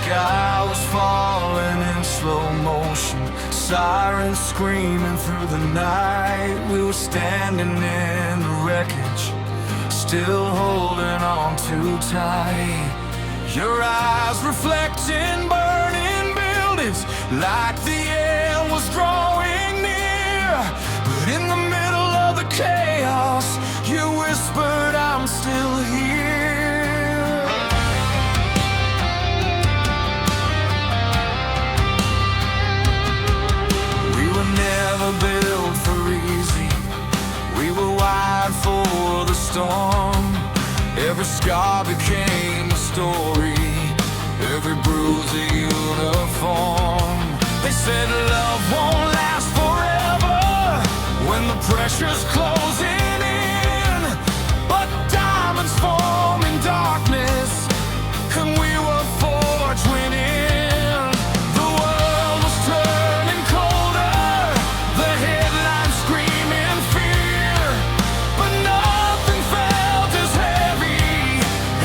sky was falling in slow motion, sirens screaming through the night. We were standing in the wreckage, still holding on too tight. Your eyes reflecting burning buildings, like the end was drawing near. But in the middle of the chaos, you whispered, I'm still here. We were never built for easy, we were wired for the storm. Every scar became a story, every bruise a uniform. They said love won't last forever when the pressure's closing in, but diamonds form in darkness, and we were forged winning. The world was turning colder, the headlines screaming fear, but nothing felt as heavy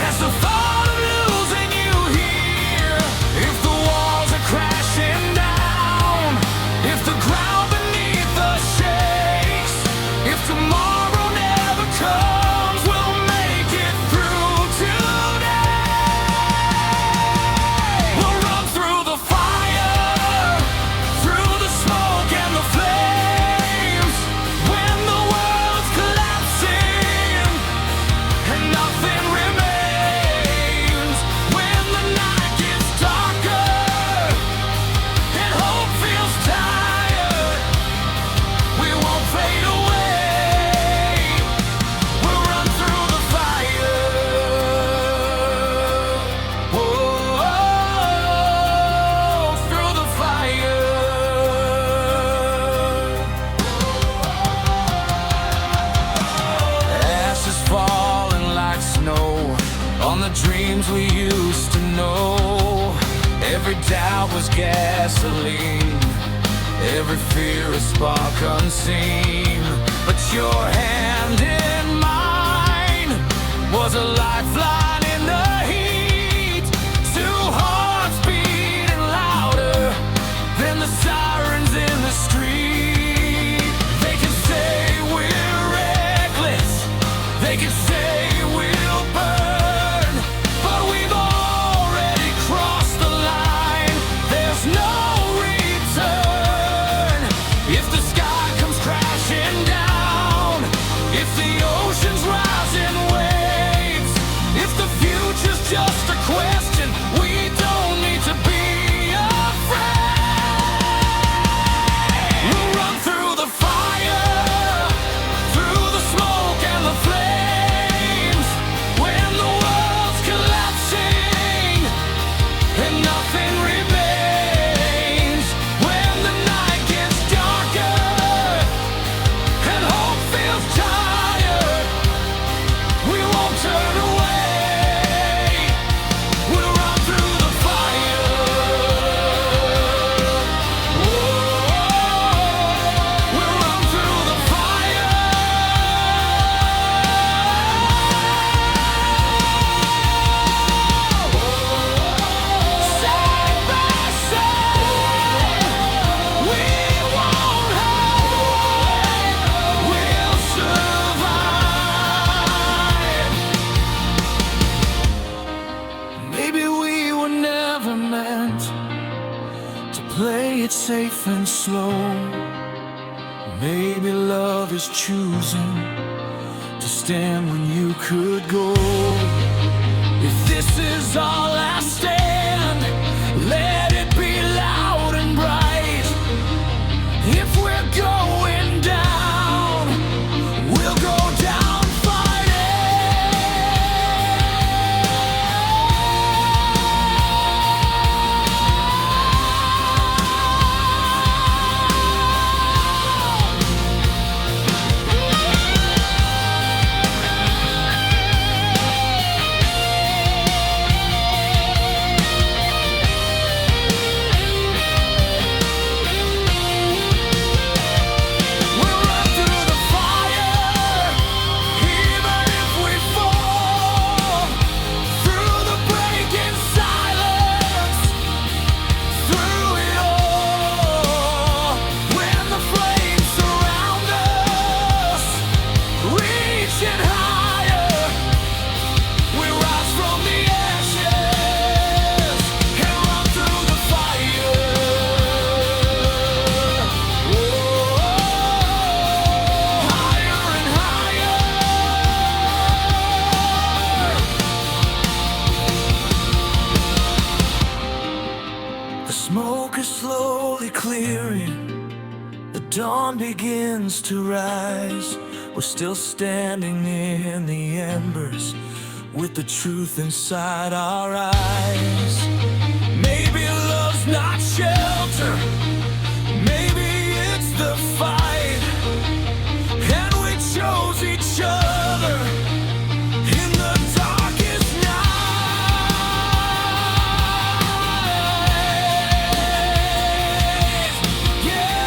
as the thought of losing you here. If the walls are crashing down, if the ground beneath us shakes, if tomorrow never comes, we'll make it through today. We'll run through the fire, through the smoke and the flames, when the world's collapsing and nothing remains. When the night gets darker and hope feels tired, we won't fade away. We'll run through the fire. Whoa, through the fire. Ashes falling like snow on the dreams we used to know. Every doubt was gasoline, every fear a spark unseen. But your hand in mine was a lifeline in the heat. Two hearts beating louder than the sirens in the street. They can say we're reckless, they can say we'll burn, but we've already crossed the line. There's no return. If the sky comes crashing down, if the oceans rise in waves, if the future's just a question, we don't need to be afraid. We'll run through the fire, through the smoke and the flames, when the world's collapsing and nothing remains. When the night gets darker and hope feels tired, we won't turn away. We'll run through the fire. Whoa, we'll run through the fire. Side by side, we won't hide. We'll survive. Maybe we were never meant to play it safe and slow. Maybe love is choosing to stand when you could go. If this is all I stand, let it be loud and bright. If we're going down, we'll go down fighting. Smoke is slowly clearing, the dawn begins to rise. We're still standing in the embers, with the truth inside our eyes. Maybe love's not shelter, maybe it's the fight, and we chose each other in the darkest night. Yeah,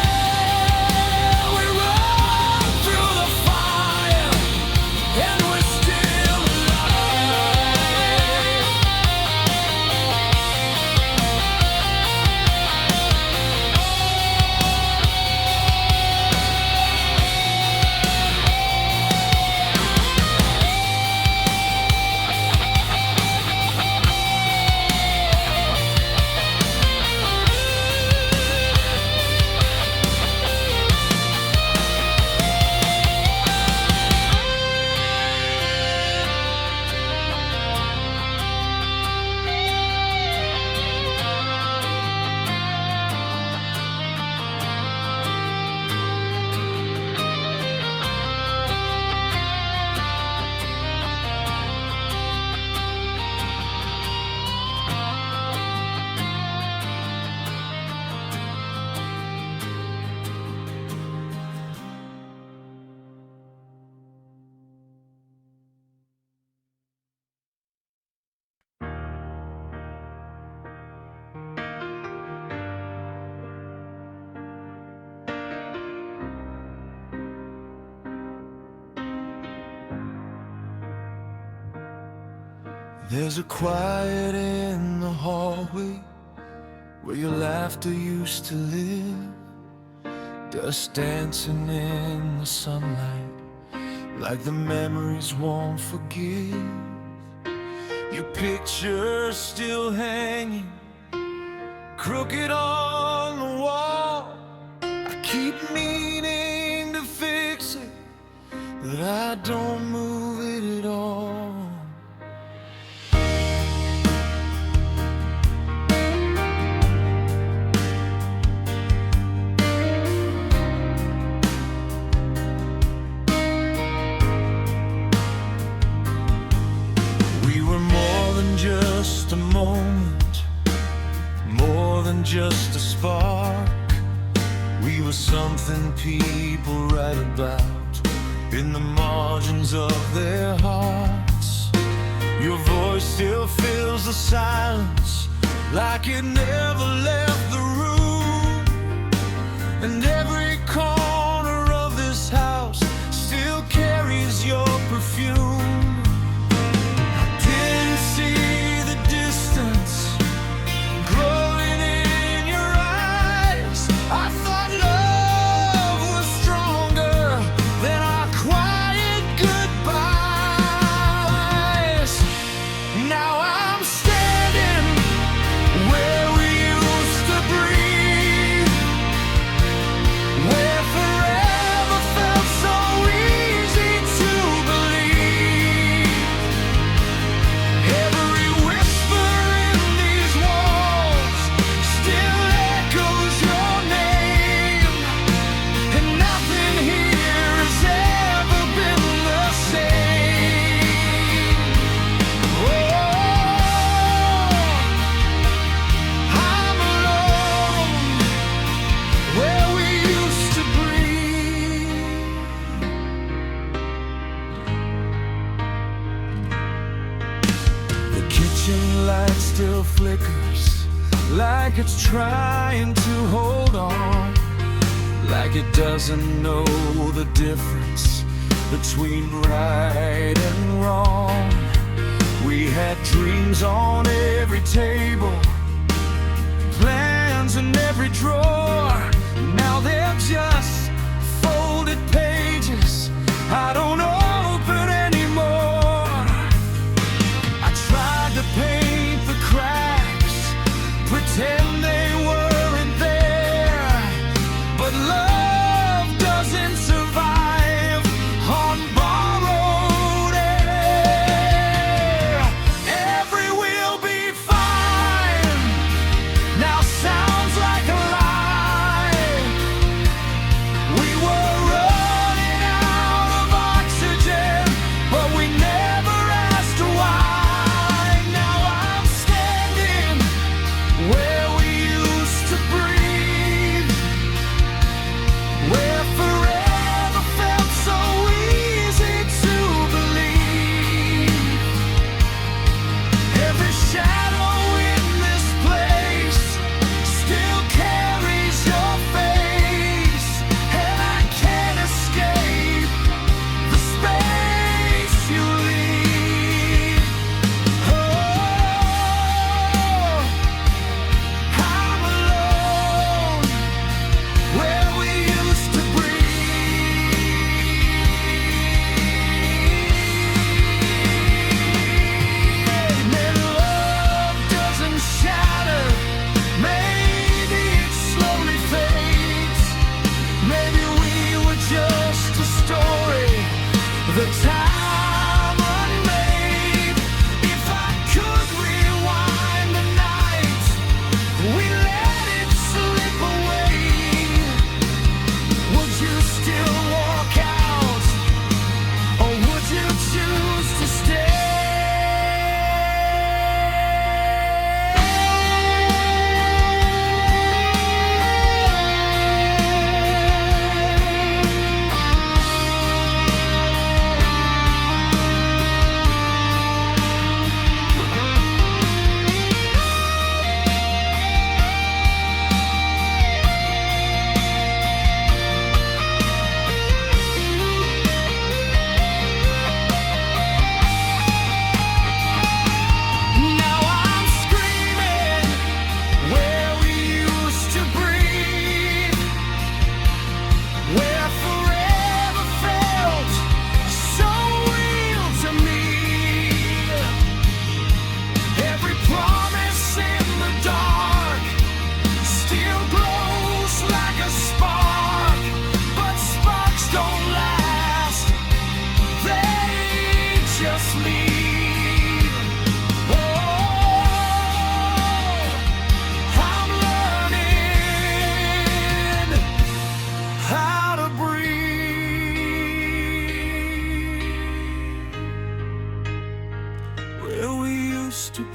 we run through the fire, and we're still alive. There's a quiet in the hallway where your laughter used to live. Dust dancing in the sunlight like the memories won't forgive. Your picture's still hanging crooked on the wall. I keep meaning to fix it, but I don't move it at all. Just a moment, more than just a spark. We were something people write about in the margins of their hearts. Your voice still fills the silence like it never left the room. And every corner of this house still carries your perfume. Still flickers like it's trying to hold on, like it doesn't know the difference between right and wrong. We had dreams on every table, plans in every drawer. Now they're just folded pages I don't open anymore. I tried to paint the cracks, pretend they weren't there, but love doesn't survive on borrowed air. Every will be fine. Now sound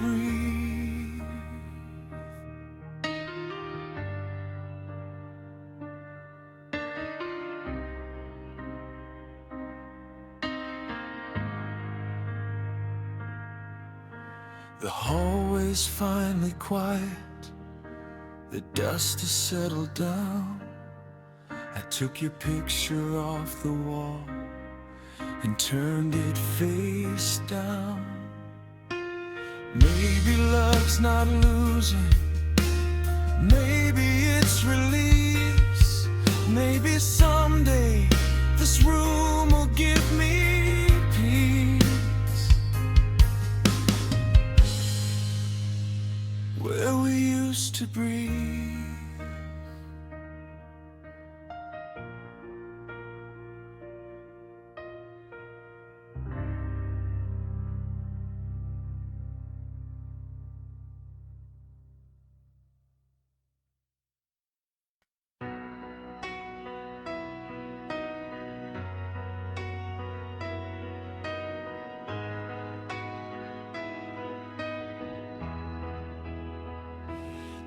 breathe. The hallway's finally quiet, the dust has settled down. I took your picture off the wall and turned it face down. Maybe love's not losing, maybe it's release. Maybe someday this room will give me peace, where we used to breathe.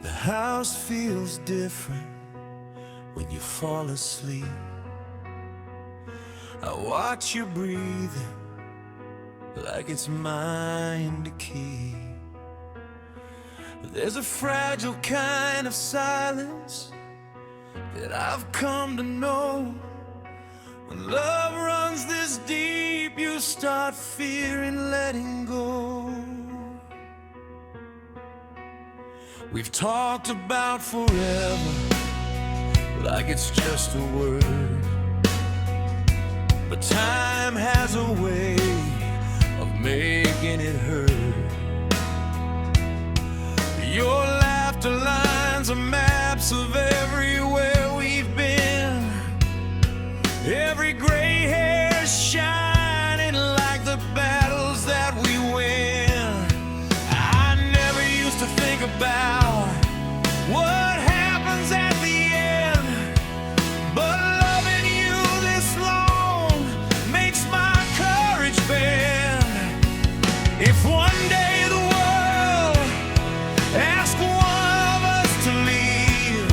The house feels different when you fall asleep. I watch you breathing like it's mine to keep. There's a fragile kind of silence that I've come to know. When love runs this deep, you start fearing letting go. We've talked about forever like it's just a word, but time has a way of making it hurt. Your laughter lines are maps of everywhere we've been. Every gray hair shining like the battles that we win. I never used to think about what happens at the end, but loving you this long makes my courage bend. If one day the world asks one of us to leave,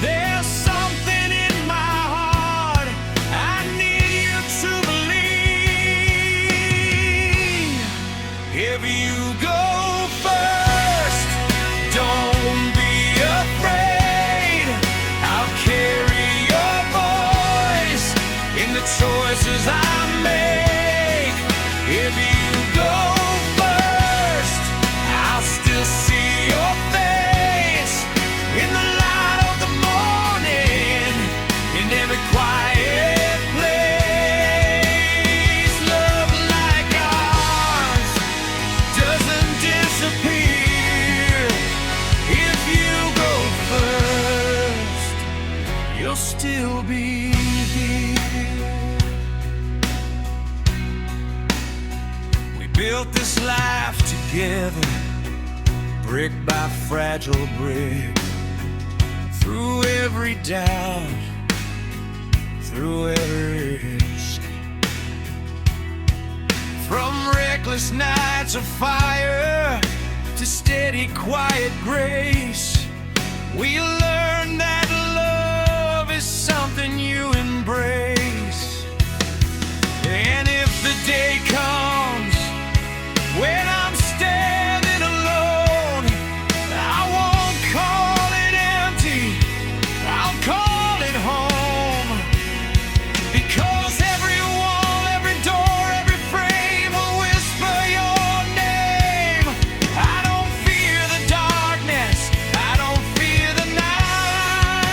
there's something in my heart I need you to believe. If you go first, don't be afraid. I'll carry your voice in the choices I make. If you go first, I'll still see your face in the light of the morning, in every quiet place. Love like ours doesn't disappear. If you go first, you'll still be here. We built this life together, brick by fragile brick, through every doubt, through every risk. From reckless nights of fire to steady, quiet grace, we learned that love is something you embrace. And if the day comes when I'm standing alone, I won't call it empty, I'll call it home. Because every wall, every door, every frame will whisper your name. I don't fear the darkness, I don't fear the night.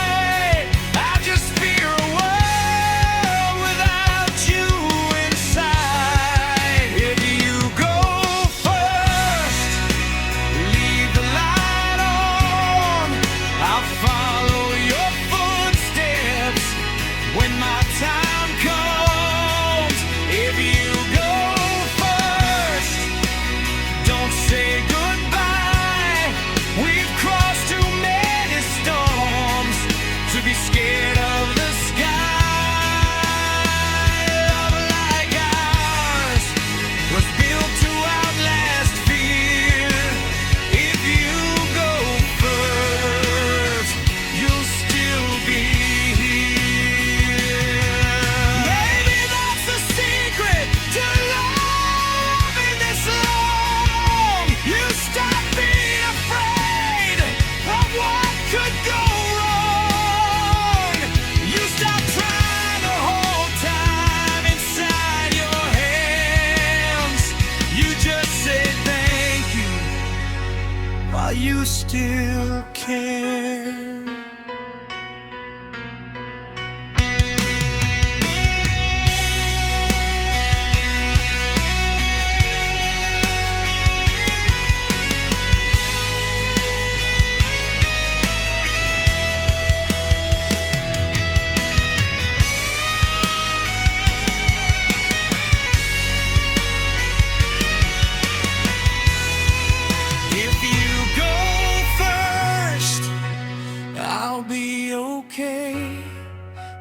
you still care.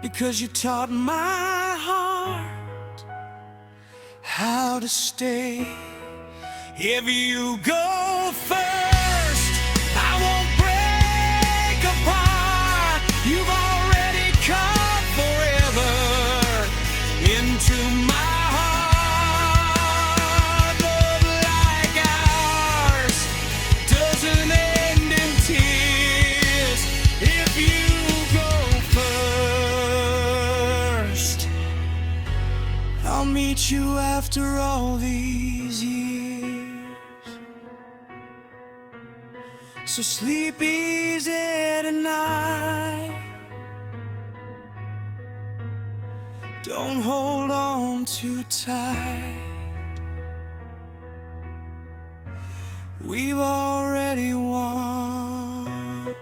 Because you taught my heart how to stay. If you go first, I won't break apart. You've already come forever into my heart. Love like ours doesn't end in tears. If you I'll meet you after all these years. So sleep easy tonight. Don't hold on too tight. We've already won.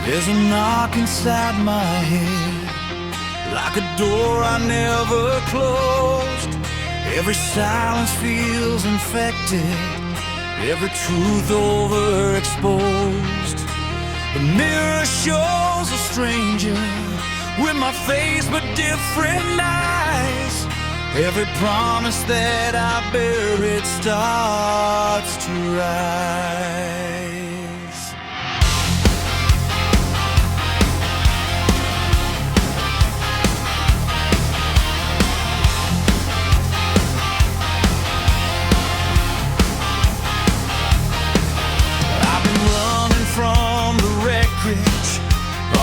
There's a knock inside my head, like a door I never closed. Every silence feels infected, every truth overexposed. The mirror shows a stranger with my face but different eyes. Every promise that I buried starts to rise. I've been running from the wreckage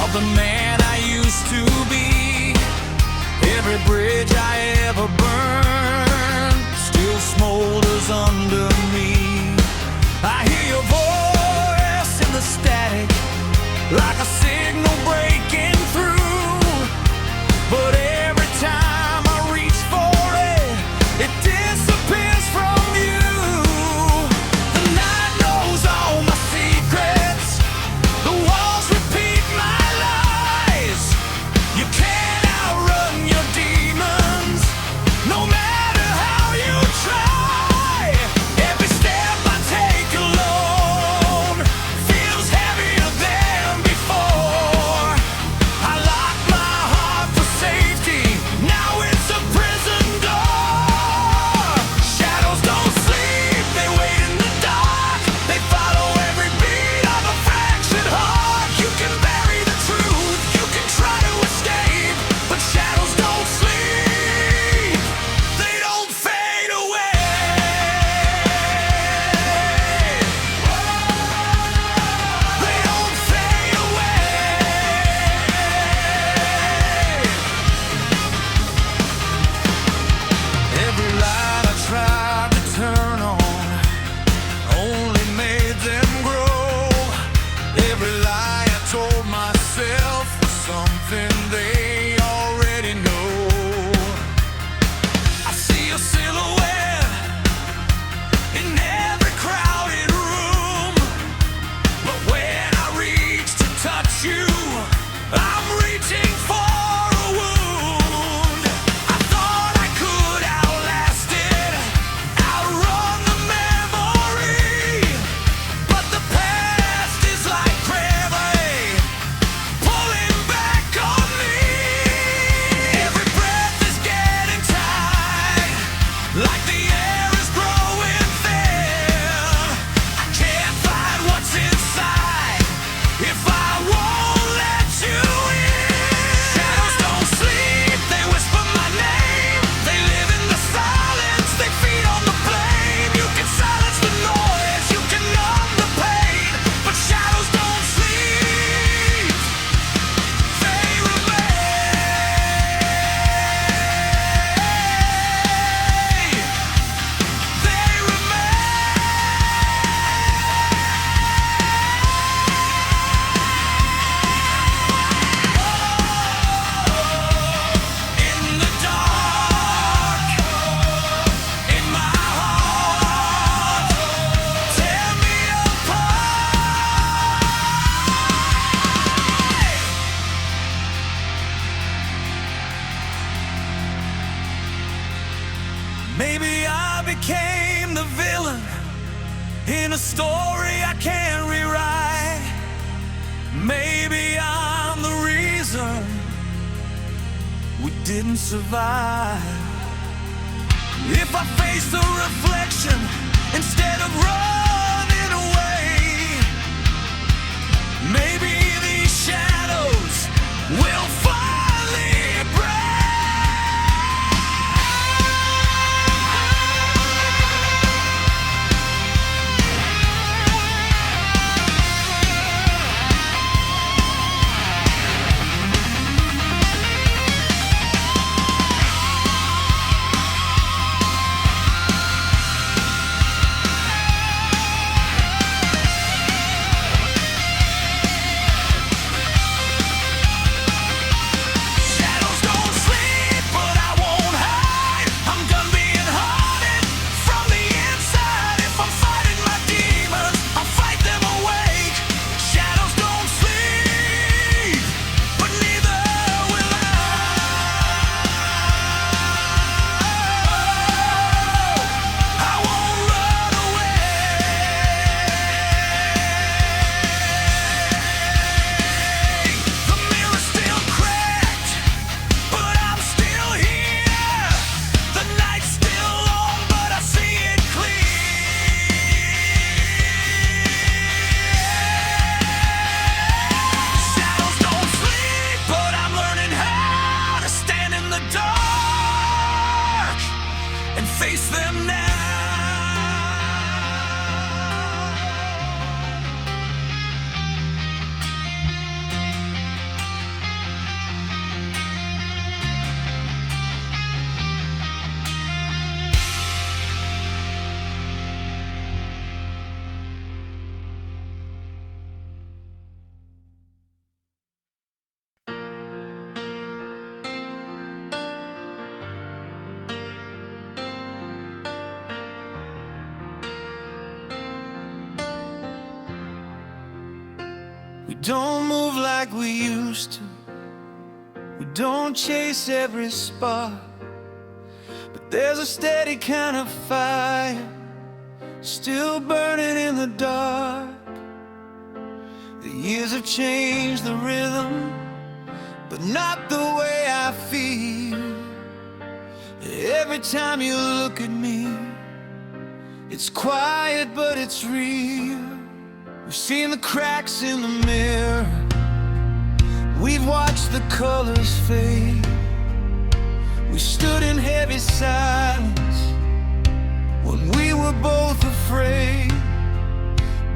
of the man I used to be. Every bridge I ever burned still smolders under me. I hear your voice in the static, like a signal breaking through. But every time I reach for it, it disappears from you. The night knows all my secrets, the walls repeat my lies. You can't outrun your demons, no matter how you try. Every step I take alone feels heavier than before. I lock my heart for safety, now it's a prison door. Shadows don't sleep, they wait in the dark. They follow every beat of a fractured heart. You can bury the truth, you can try to escape, but shadows don't sleep, they don't fade away. They don't fade away. Every light I tried to turn on only made them grow. Every lie I told myself was something they already know. I see a silhouette in every crowded room, but when I reach to touch you, I'm reaching for a wound. I thought I could outlast it, outrun the memory, but the past is like gravity, pulling back on me. became the villain in a story I can't rewrite. Maybe I'm the reason we didn't survive. If I face the reflection instead of running away, maybe these shadows will finally break. Face them now. We don't move like we used to. We don't chase every spark, but there's a steady kind of fire still burning in the dark. The years have changed the rhythm, but not the way I feel. Every time you look at me, it's quiet but it's real. We've seen the cracks in the mirror, we've watched the colors fade. We stood in heavy silence when we were both afraid,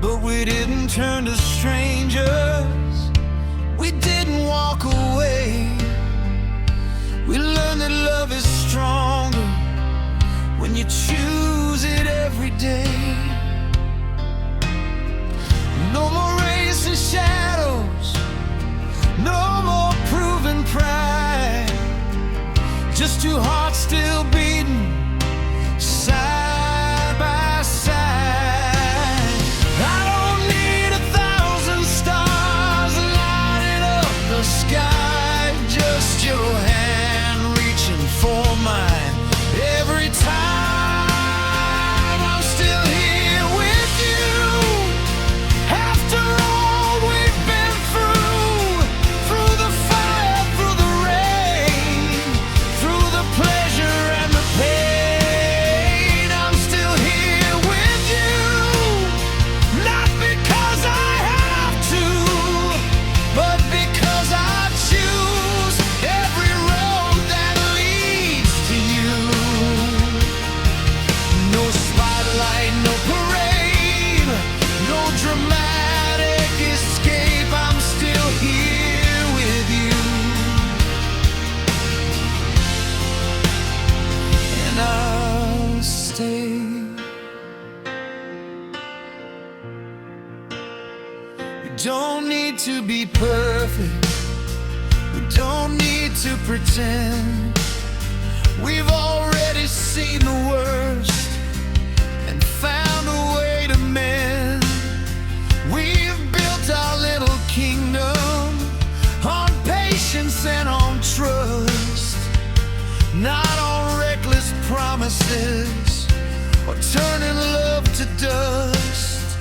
but we didn't turn to strangers, we didn't walk away. We learned that love is stronger when you choose it every day. No more racing shadows, no more proven pride, just two hearts still beating side by side. I don't need 1,000 stars lighting up the sky, just your hand reaching for mine every time. We don't need to be perfect, we don't need to pretend. We've already seen the worst and found a way to mend. We've built our little kingdom on patience and on trust, not on reckless promises turning love to dust.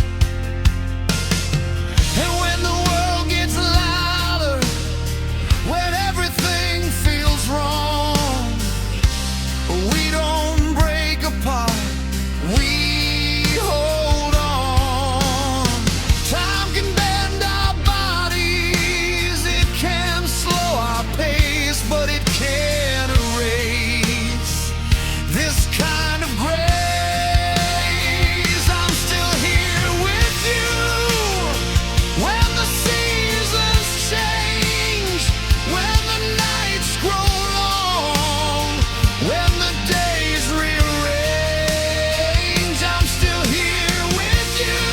And when the world gets louder, when everything feels wrong, we don't break apart, we hold on. Time can bend our bodies, it can slow our pace, but it can't erase this kind of grace. I'm still here with you when the seasons change, when the nights grow long, when the days rearrange. I'm still here with you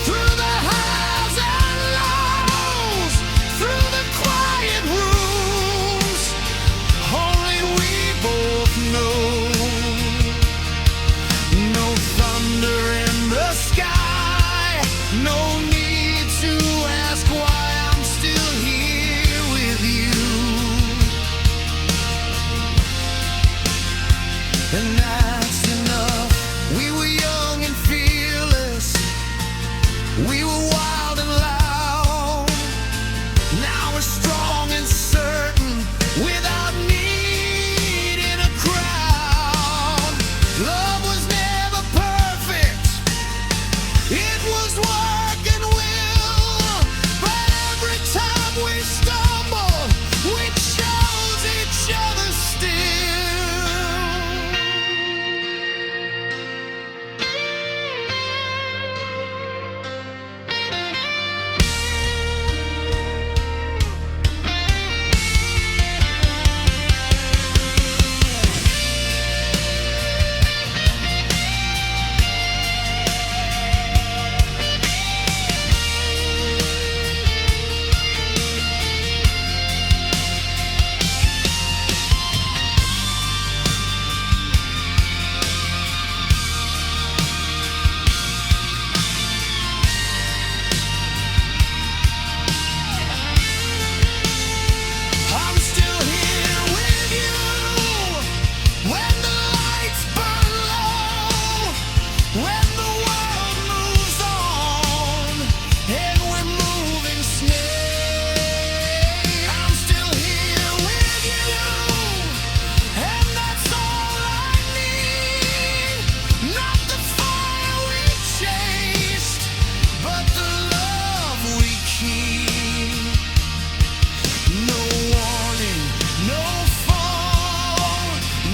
through the highs and lows, through the quiet rooms. Only we both know. No thunder in the sky, no need to ask why. I'm still here with you. And that's enough. We were young and fearless, we were wild and loud. Now we're strong and certain, without needing a crowd. Love was never perfect, it was work and will. But every time we stumbled, we chose each other still. I'm still here with you when the lights burn low, when the world moves on and we're moving slow. I'm still here with you, and that's all I need. Not the fire we chased, but the love we keep. No warning, no fall,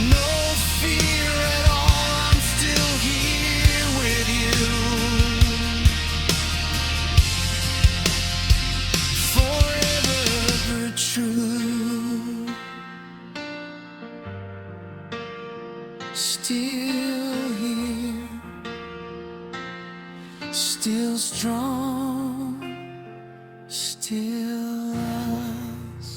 no fear at all. I'm still here with you. Forever true. Still here, still strong, still us.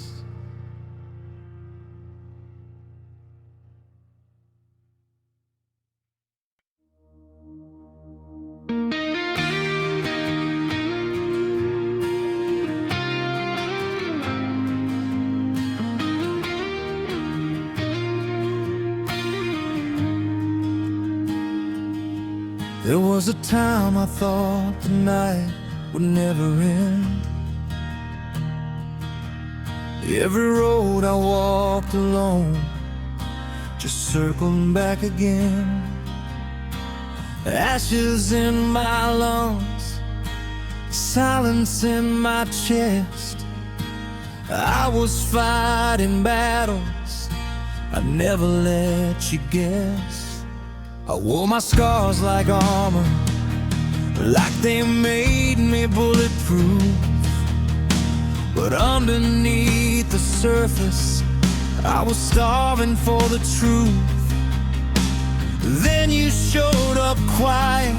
There was a time I thought the night would never end. Every road I walked alone just circling back again. Ashes in my lungs, silence in my chest. I was fighting battles I never let you guess. I wore my scars like armor, like they made me bulletproof. But underneath the surface, I was starving for the truth. Then you showed up quiet,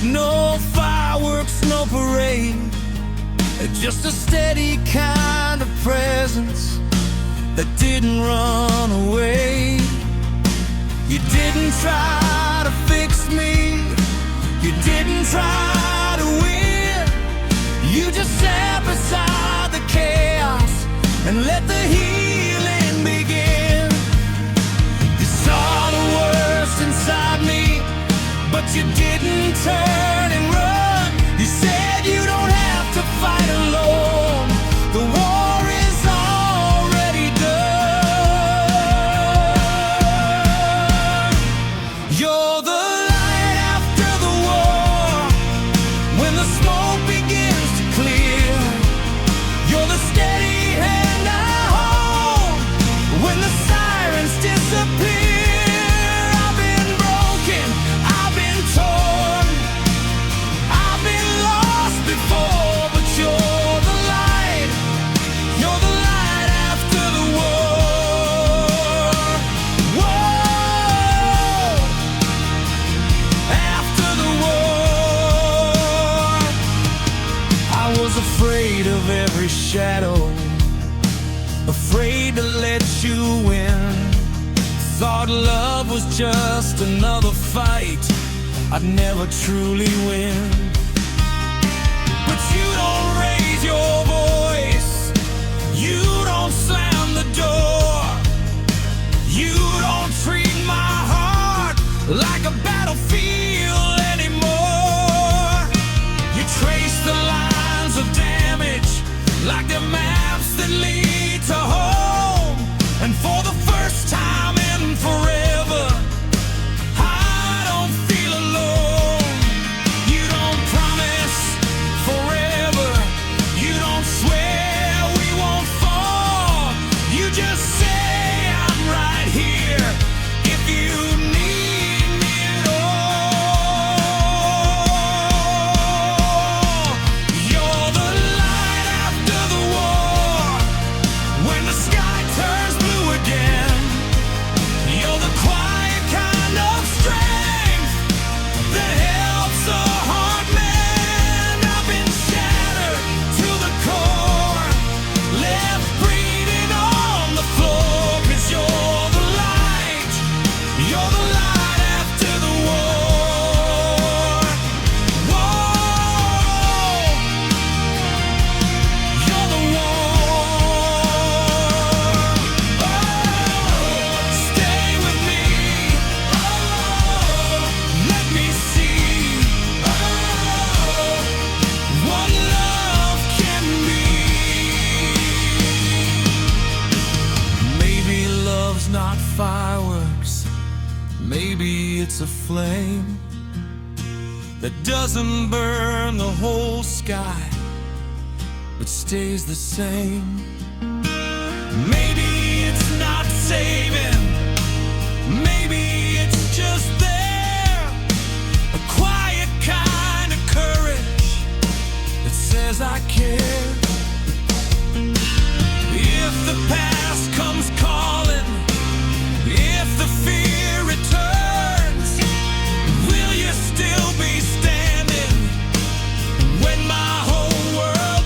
no fireworks, no parade, just a steady kind of presence that didn't run away. You didn't try to fix me, you didn't try to win. You just sat beside the chaos and let the healing begin. You saw the worst inside me, you win. Thought love was just another fight I'd never truly win. But you don't raise your voice, you don't slam the door, you don't treat my heart like a battlefield anymore. You trace the lines of damage like the maps that lead to home. And for the first time in forever, I don't feel alone. You don't promise forever, you don't swear we won't fall. You just say I'm right here if you need me at all. You're the light after the war, when the sky turns blue again. You're the quiet kind of strength that helps a hard man. I've been shattered to the core, left bleeding on the floor. 'Cause you're the light after the war. Whoa, you're the war. Stay with me, let me see what love can be. Maybe love's not fireworks, maybe it's a flame that doesn't burn the whole sky but stays the same. Maybe it's not saving, maybe it's just there, a quiet kind of courage that says I care. If the past comes calling, if the fear returns, will you still be standing when my whole world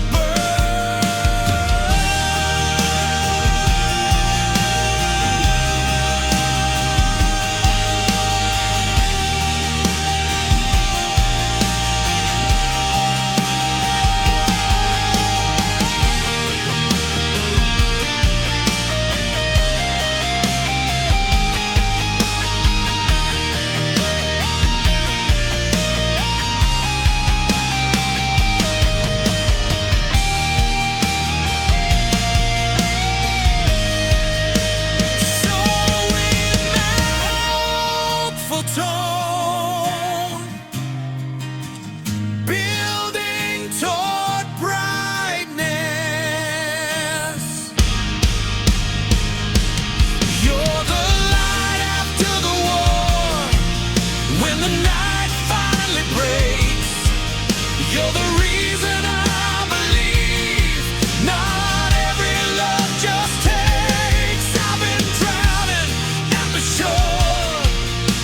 tone, building toward brightness. You're the light after the war, when the night finally breaks. You're the reason I believe not every love just takes. I've been drowning at the shore,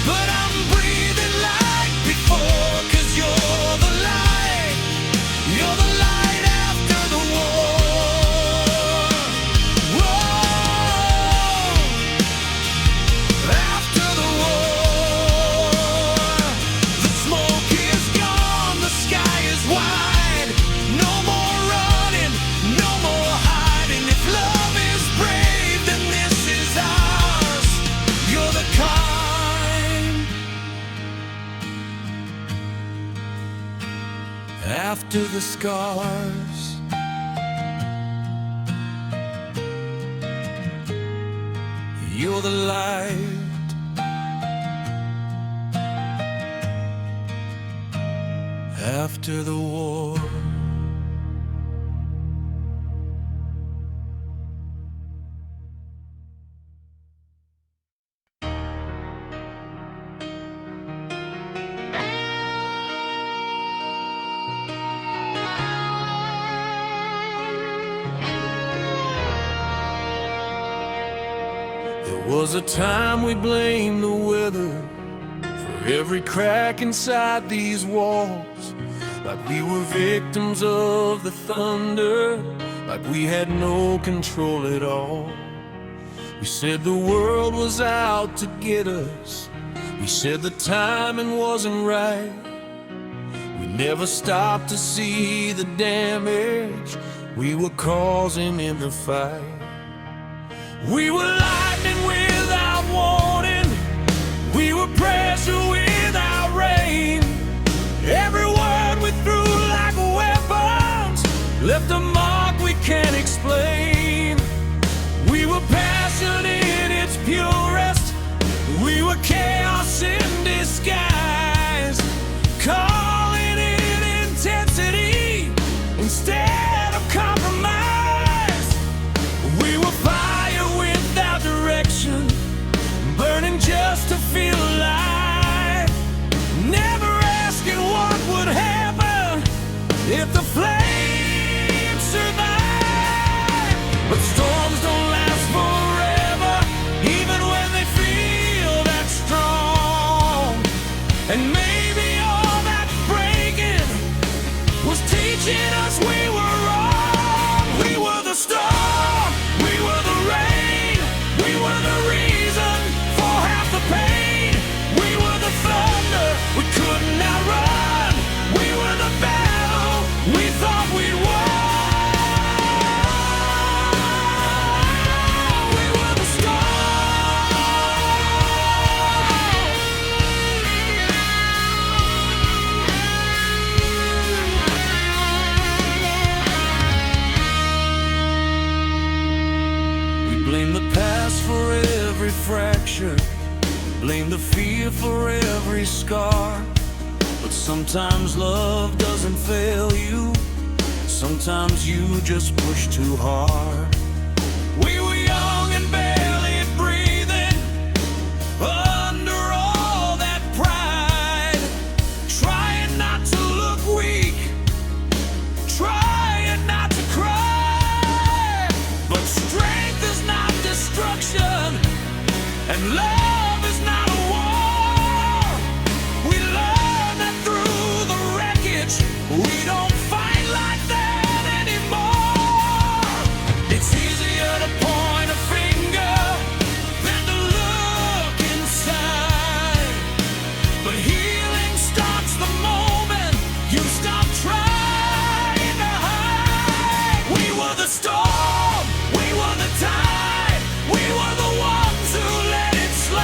but I'm breathing like before. 'Cause you're the light after the war. Whoa, after the war. The smoke is gone, the sky is wide. No more running, no more hiding. If love is brave, then this is ours. You're the kind after the scars. You're the light after the war. There was a time we blamed the weather for every crack inside these walls, like we were victims of the thunder, like we had no control at all. We said the world was out to get us. We said the timing wasn't right. We never stopped to see the damage we were causing in the fight. We were lightning without warning. We were pressure without rain. Every word we threw like weapons left a mark we can't explain. We were passion in its purest. We were chaos in disguise, calling it intensity instead of compromise. We were fire without direction, burning just to feel alive, never asking what would happen if the flames survive. But storms don't last forever, even when they feel that strong. And maybe all that breaking was teaching us we were wrong. We were the storm, we were the rain, we were the reason for half the pain. We were the thunder we couldn't outrun. We were the battle we thought we'd won. We were the storm. We blame the past for every fracture, blame the fear for every scar. But sometimes love doesn't fail you. Sometimes you just push too hard. We were young and barely breathing under all that pride, trying not to look weak, trying not to cry. But strength is not destruction, and love is not a war. We learned that through the wreckage. We don't fight like that anymore. It's easier to point a finger than to look inside. But healing starts the moment you stop trying to hide. We were the storm, we were the tide, we were the ones who let it slide.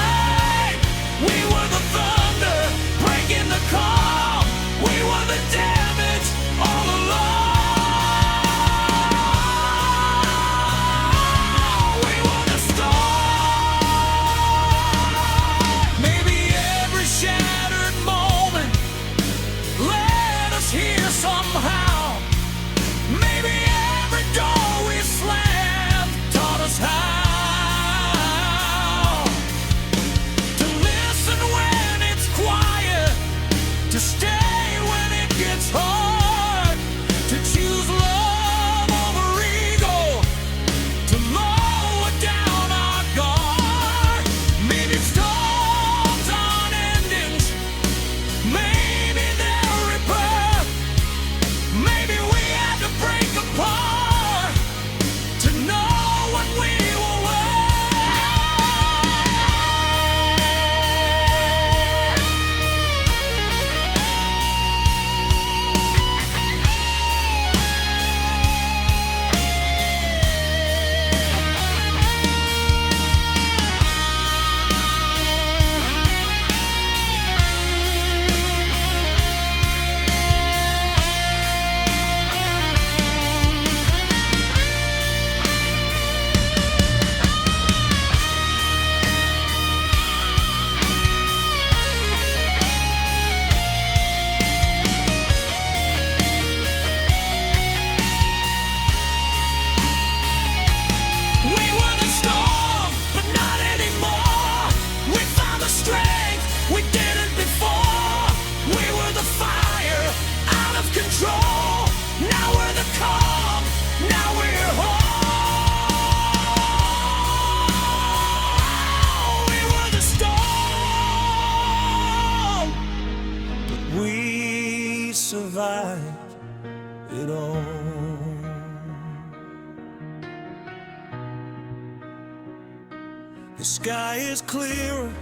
The sky is clearer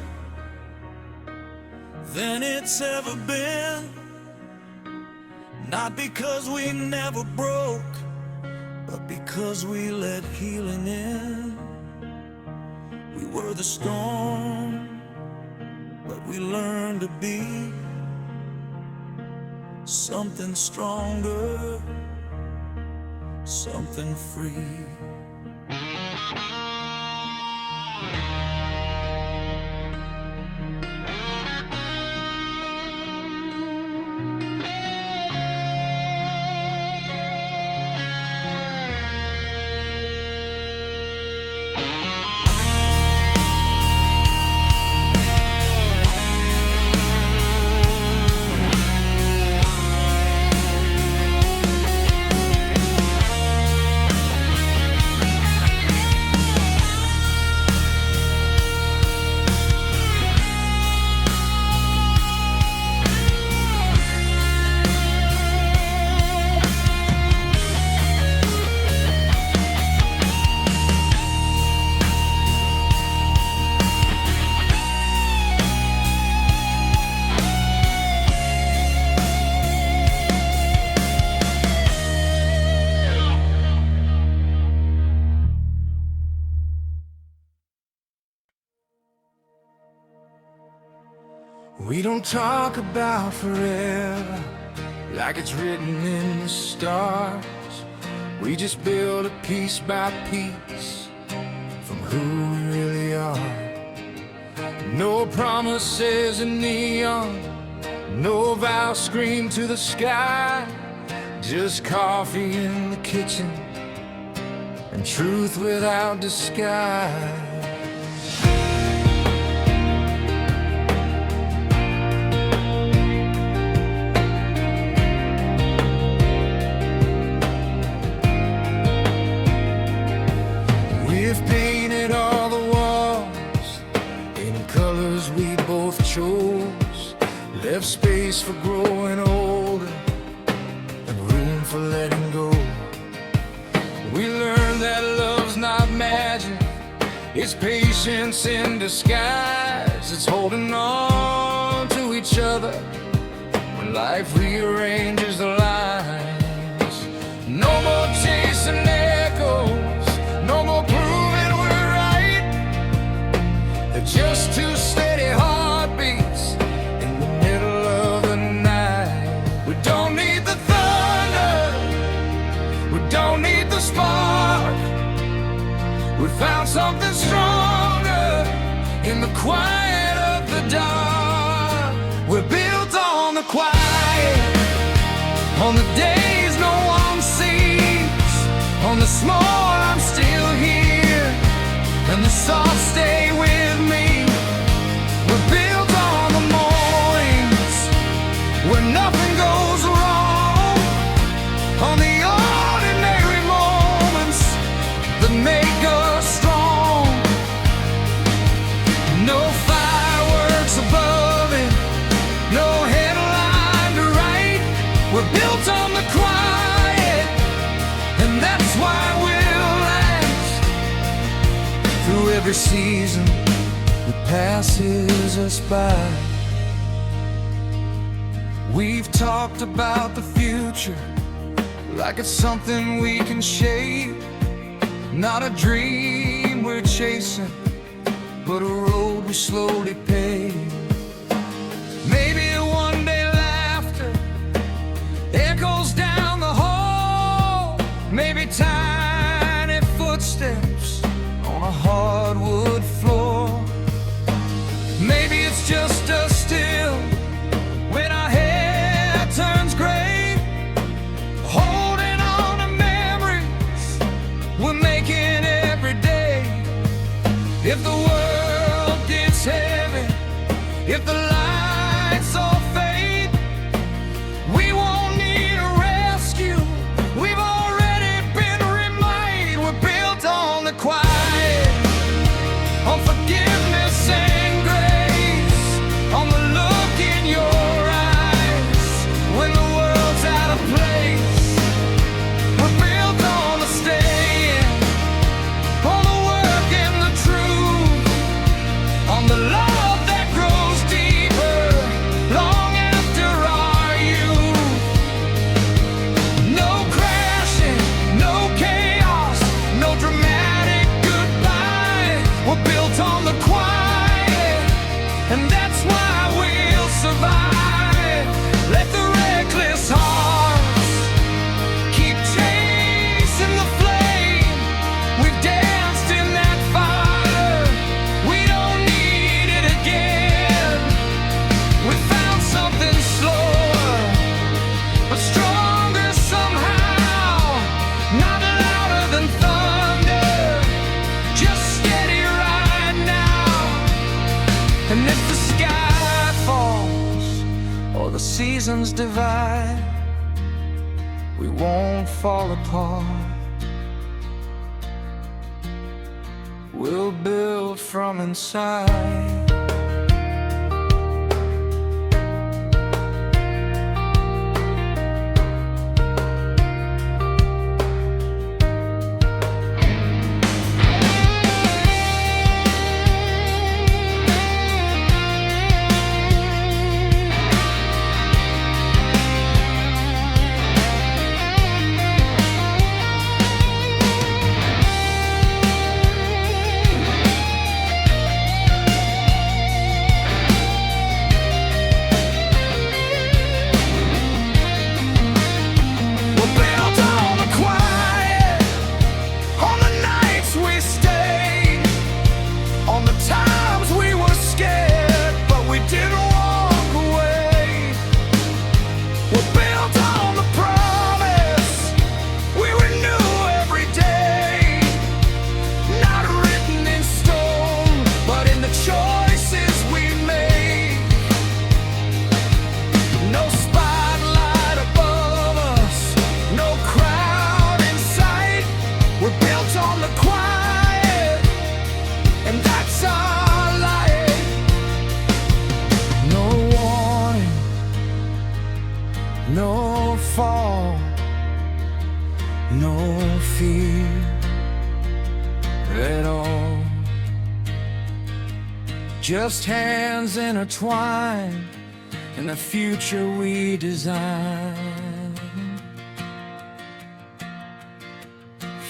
than it's ever been. Not because we never broke, but because we let healing in. We were the storm, but we learned to be something stronger, something free. We don't talk about forever like it's written in the stars. We just build it piece by piece from who we really are. No promises in neon, no vow screamed to the sky. Just coffee in the kitchen and truth without disguise. We've painted all the walls in colors we both chose, left space for growing older and room for letting go. We learned that love's not magic, it's patience in disguise. It's holding on to each other when life rearranges the lines. No more chasing echoes, no more proving we're right. They're just two steady heartbeats in the middle of the night. We don't need the thunder, we don't need the spark. We found something stronger in the quiet of the dark. We're built on the quiet, on the days no one sees, on the small I'm still here, and the soft stay with me. We're built on the mornings when nothing goes wrong, on the ordinary moments that make us strong. No fireworks above it, no headline to write. We're built on the quiet, and that's why we'll last through every season that passes us by. We've talked about the future like it's something we can shape, not a dream we're chasing, but a road we slowly pave. Maybe one day laughter echoes down the hall, maybe tiny footsteps on a hardwood floor. Maybe it's just us still when our hair turns gray, holding on to memories we're making every day. If the world gets heavy, if the lights all fade, we won't need a rescue, we've already been remade. We're built on the quiet, on forgiveness and grace, on the look in your eyes when the world's out of place. We're built on the staying, on the work and the truth, seasons divide, we won't fall apart. We'll build from inside. No fall, no fear at all. Just hands intertwined in the future we design.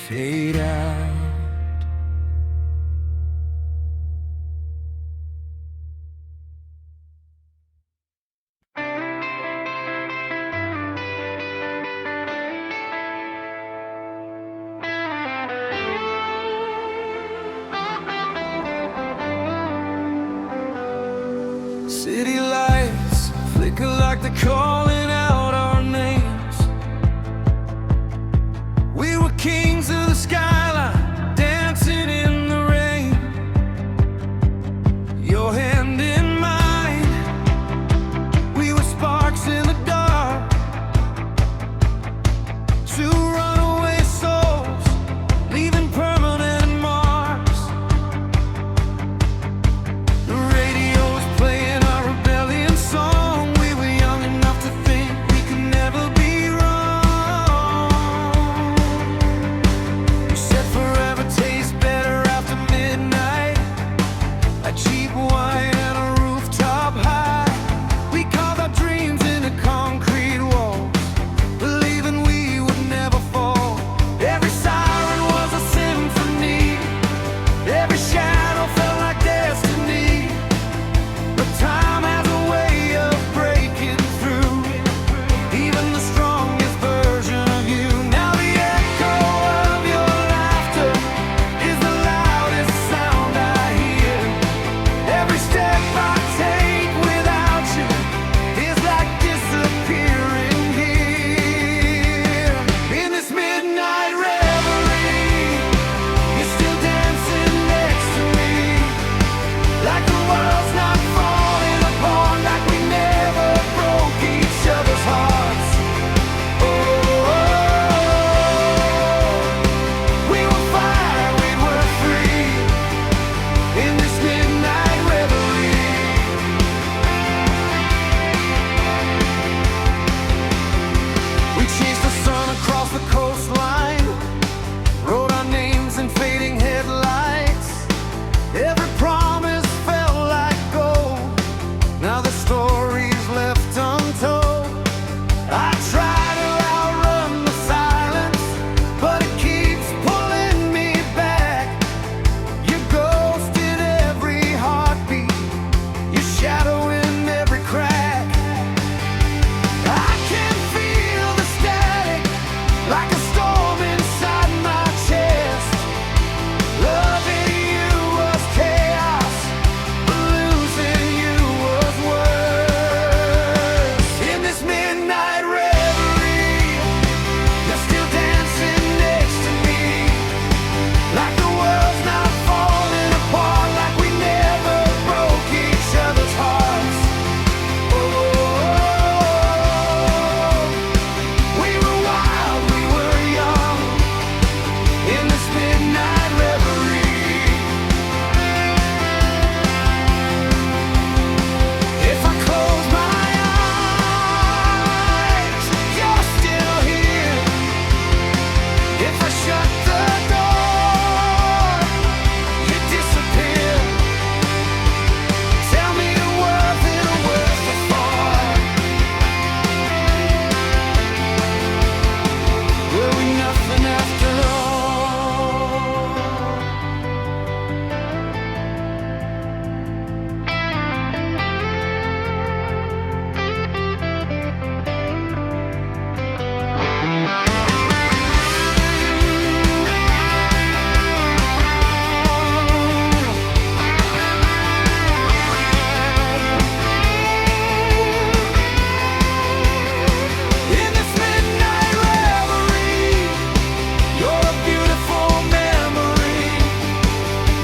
Fade out. City lights flicker like they're calling out our names. We were kings of the skyline, dancing in the rain. Your hand in mine, we were sparks in the dark. Two runaway souls, leaving permanent marks. The radio was playing our rebellion song. We were young enough to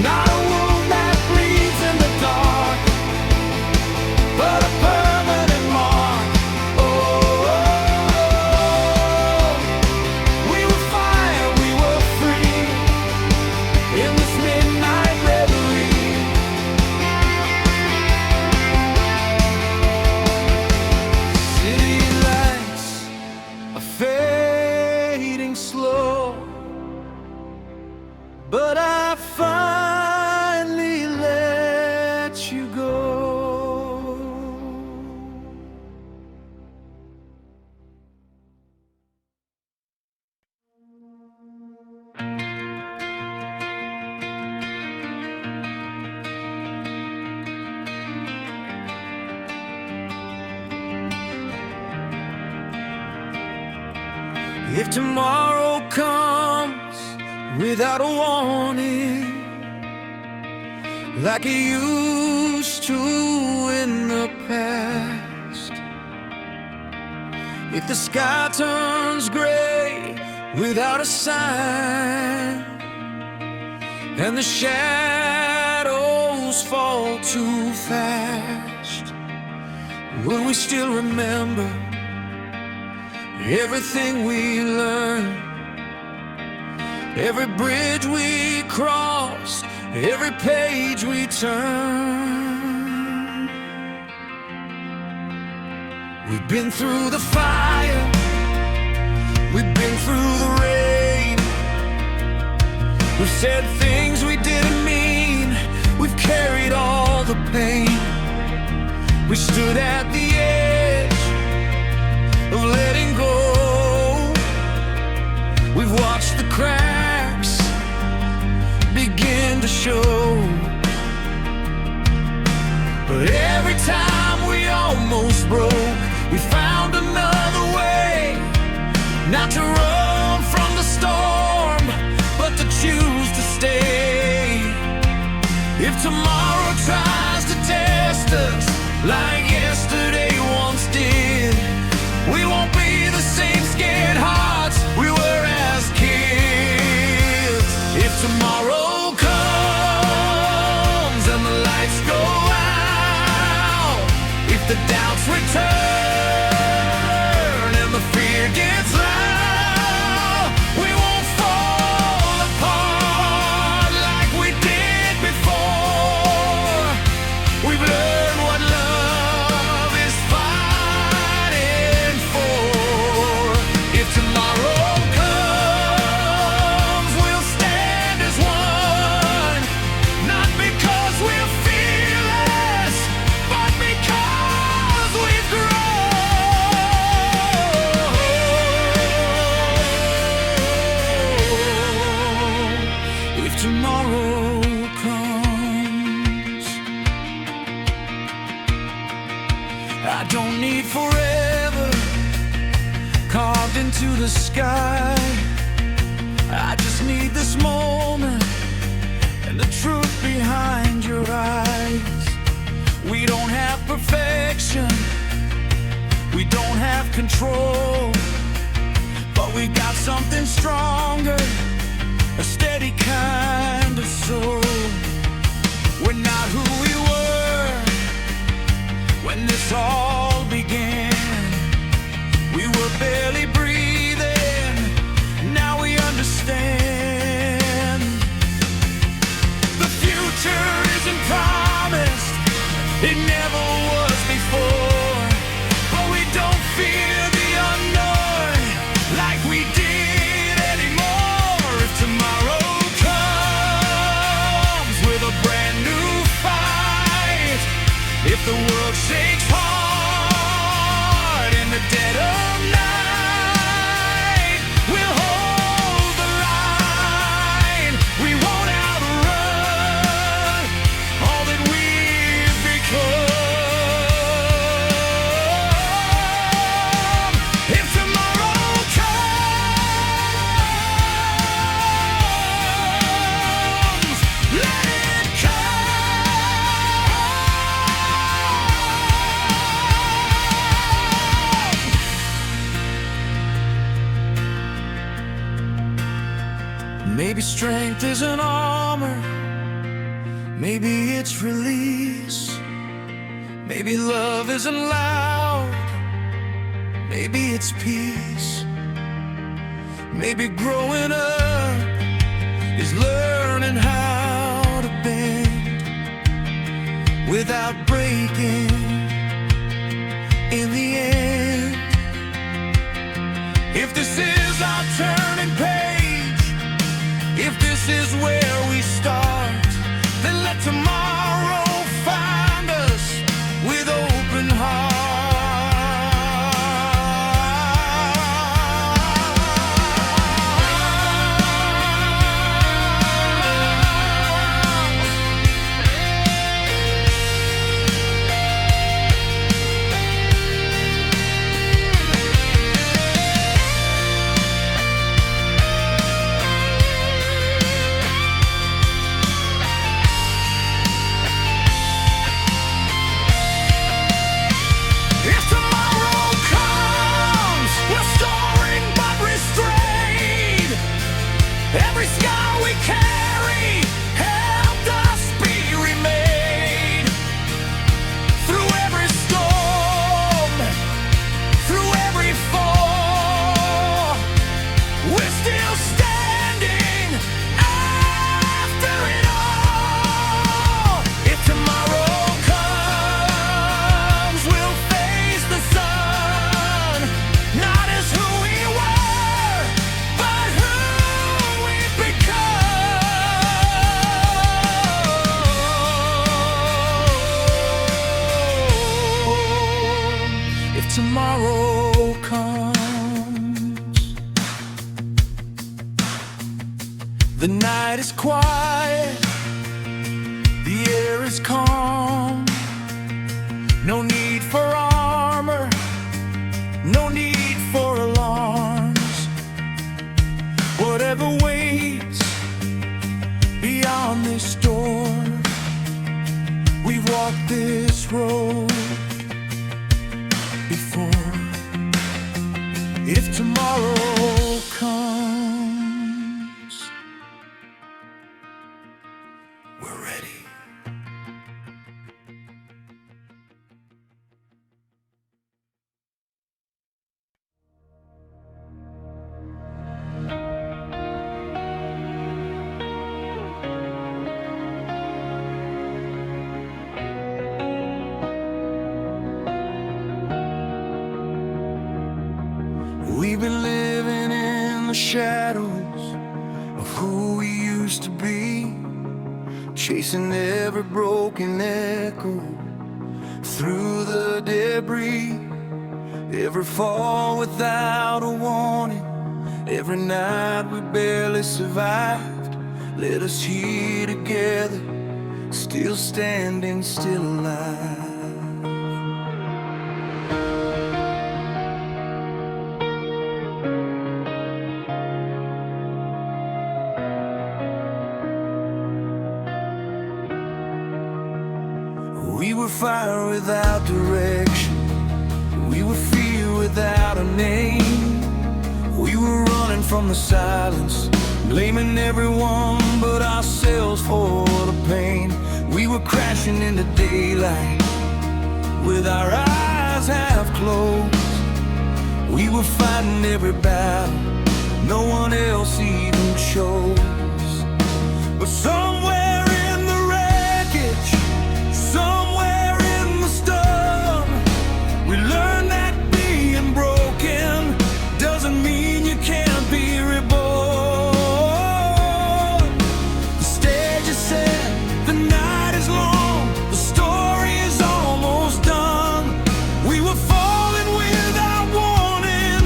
Not a wound that bleeds in the dark, but a permanent mark. Oh, we were fire, we were free in this midnight reverie. City lights are fading slow, but I finally let you go. If tomorrow comes without a warning, like it used to in the past, if the sky turns gray without a sign, and the shadows fall too fast, will we still remember everything we learned? Every bridge we crossed, every page we turned. We've been through the fire, we've been through the rain. We've said things we didn't mean, we've carried all the pain. We stood at the edge of letting go. We've watched the cracks begin to show, but every time we almost broke, we found another way. Not to run from the storm, but to choose to stay. If tomorrow tries to test us like yesterday once did, we won't be the same scared hearts we were as kids. If tomorrow comes and the lights go out, if the doubts return and the fear gets loud, we won't fall apart like we did before. We've learned what love is fighting for. If tomorrow comes, we'll stand as one, not because we're fearless, but because we've grown. If tomorrow comes, I don't need forever carved into the sky. I just need this moment and the truth behind your eyes. We don't have perfection, we don't have control, but we got something stronger, a steady kind of soul. We're not who we were when this all began. We were barely breathing, now we understand. The future isn't promised, it never was before, but we don't fear the unknown like we did anymore. If tomorrow comes with a brand new fight, if the world shakes hard in the dead of night, we'll hold the line. We won't outrun all that we've become. If tomorrow comes, let it come. Maybe strength isn't armor, Maybe it's release. Maybe love isn't loud. Maybe it's peace. Maybe growing up is learning how to bend without breaking in the end. If this is our turning page, if this is where we start, then let tomorrow find us with open hearts. Every scar we carry helped us be remade. Through every storm, through every fall, we're still standing after it all. If tomorrow comes, we'll face the sun, not as who we were, but who tomorrow comes. The night is quiet, the air is calm. No need for armor, no need for alarms. Whatever waits beyond this door, we've walked this road before. If tomorrow comes, we're ready. We've been living in the shadows of who we used to be, chasing every broken echo through the debris. Every fall without a warning, every night we barely survived, led us here together, still standing, still alive. We were fire without direction, we were fear without a name. We were running from the silence, blaming everyone but ourselves for the pain. We were crashing into daylight with our eyes half closed. We were fighting every battle no one else even chose. But somewhere in the wreckage, somewhere in the storm, we learned that being broken doesn't mean you can't be reborn. The stage is set, the night is long, the story is almost done. We were falling without warning,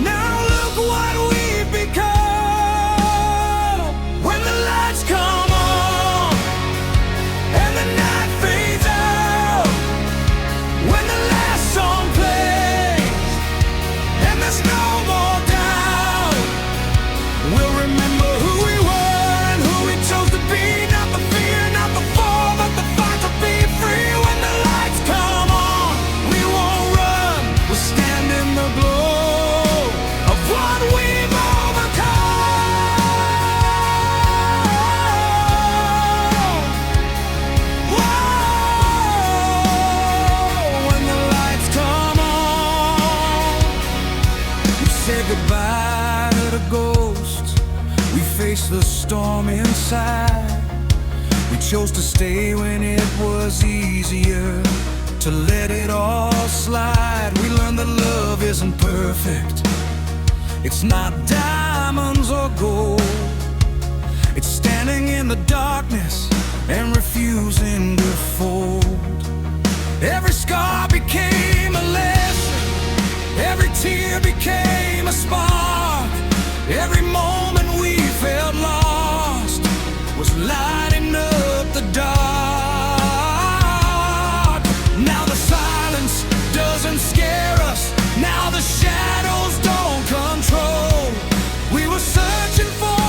now look what we've become. When the lights come on, face the storm inside. We chose to stay when it was easier to let it all slide. We learned that love isn't perfect. It's not diamonds or gold. It's standing in the darkness and refusing to fold. Every scar became a lesson. Every tear became a spark. Every moment we felt lost was lighting up the dark. Now the silence doesn't scare us. Now the shadows don't control. We were searching for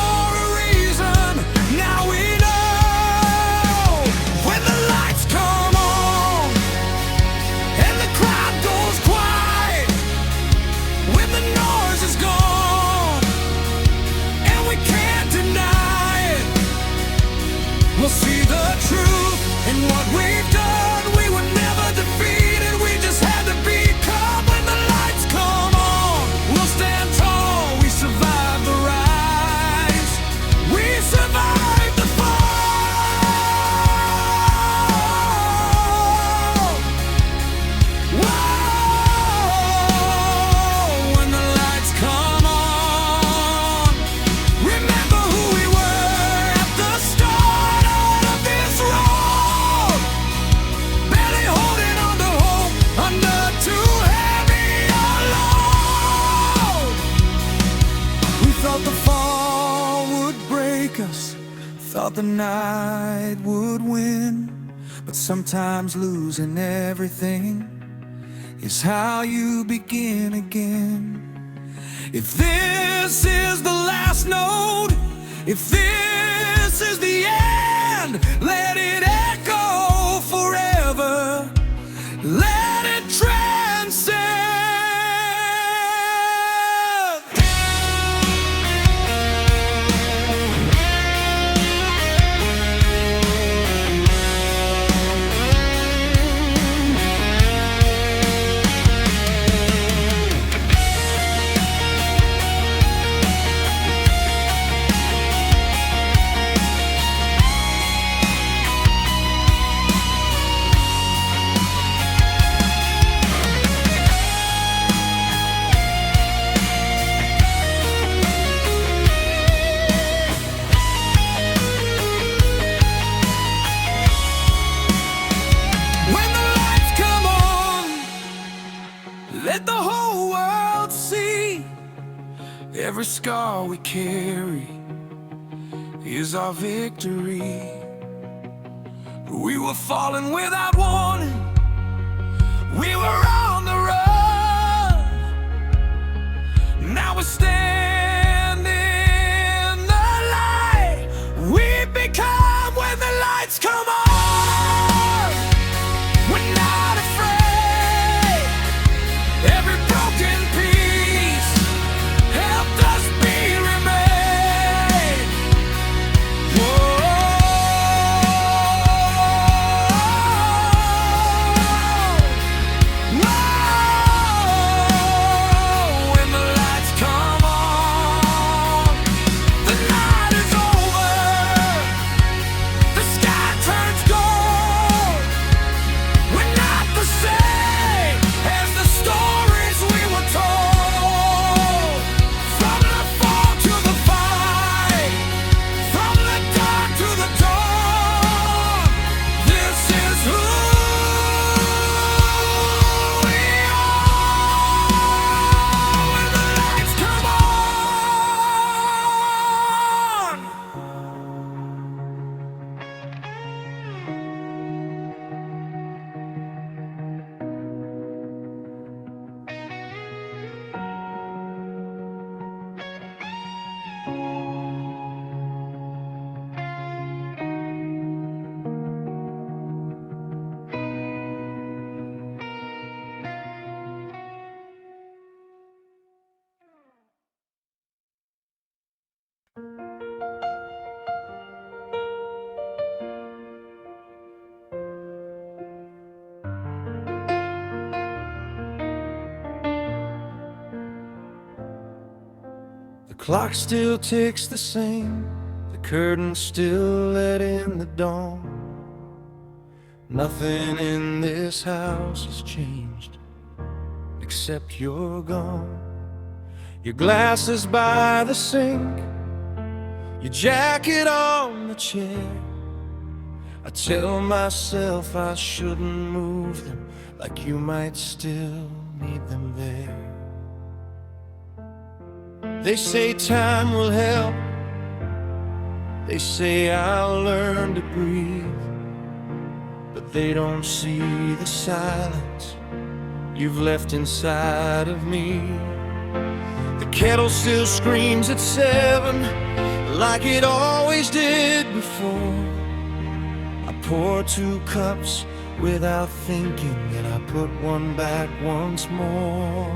a reason. Now we know. When the lights come on and the crowd goes quiet, when the noise is gone and we can't deny it, we'll see the truth in what we've done. We were never defeated, we just had to become. When the lights come on, we'll stand tall. We survived the rise, we survived the fall. Whoa, when the lights come on, remember who we were at the start of this road. Barely holding on to hope, under too heavy a load. We thought the fall would break us, thought the night would win. But sometimes losing everything is how you begin again. If this is the last note, if this is the end, let it echo forever. Let it transcend. When the lights come on, let the whole world see. Every scar we carry is our victory. We were falling without warning. We were on the run. Now we're standing in the light. We become when the lights come on. We're not afraid. Every broken piece helped us be remade. Whoa, when the lights come on, the night is over. The sky turns gold. We're not the same as the stories we were told. From the fall to the fight, from the dark to the dawn, this is who we are. When the lights come on. The clock still ticks the same. curtain still let in the dawn. Nothing in this house has changed, except you're gone. Your glasses by the sink, your jacket on the chair. I tell myself I shouldn't move them, like you might still need them there. They say time will help, they say I'll learn to breathe, but they don't see the silence you've left inside of me. The kettle still screams at 7, like it always did before. I pour 2 cups without thinking, and I put one back once more.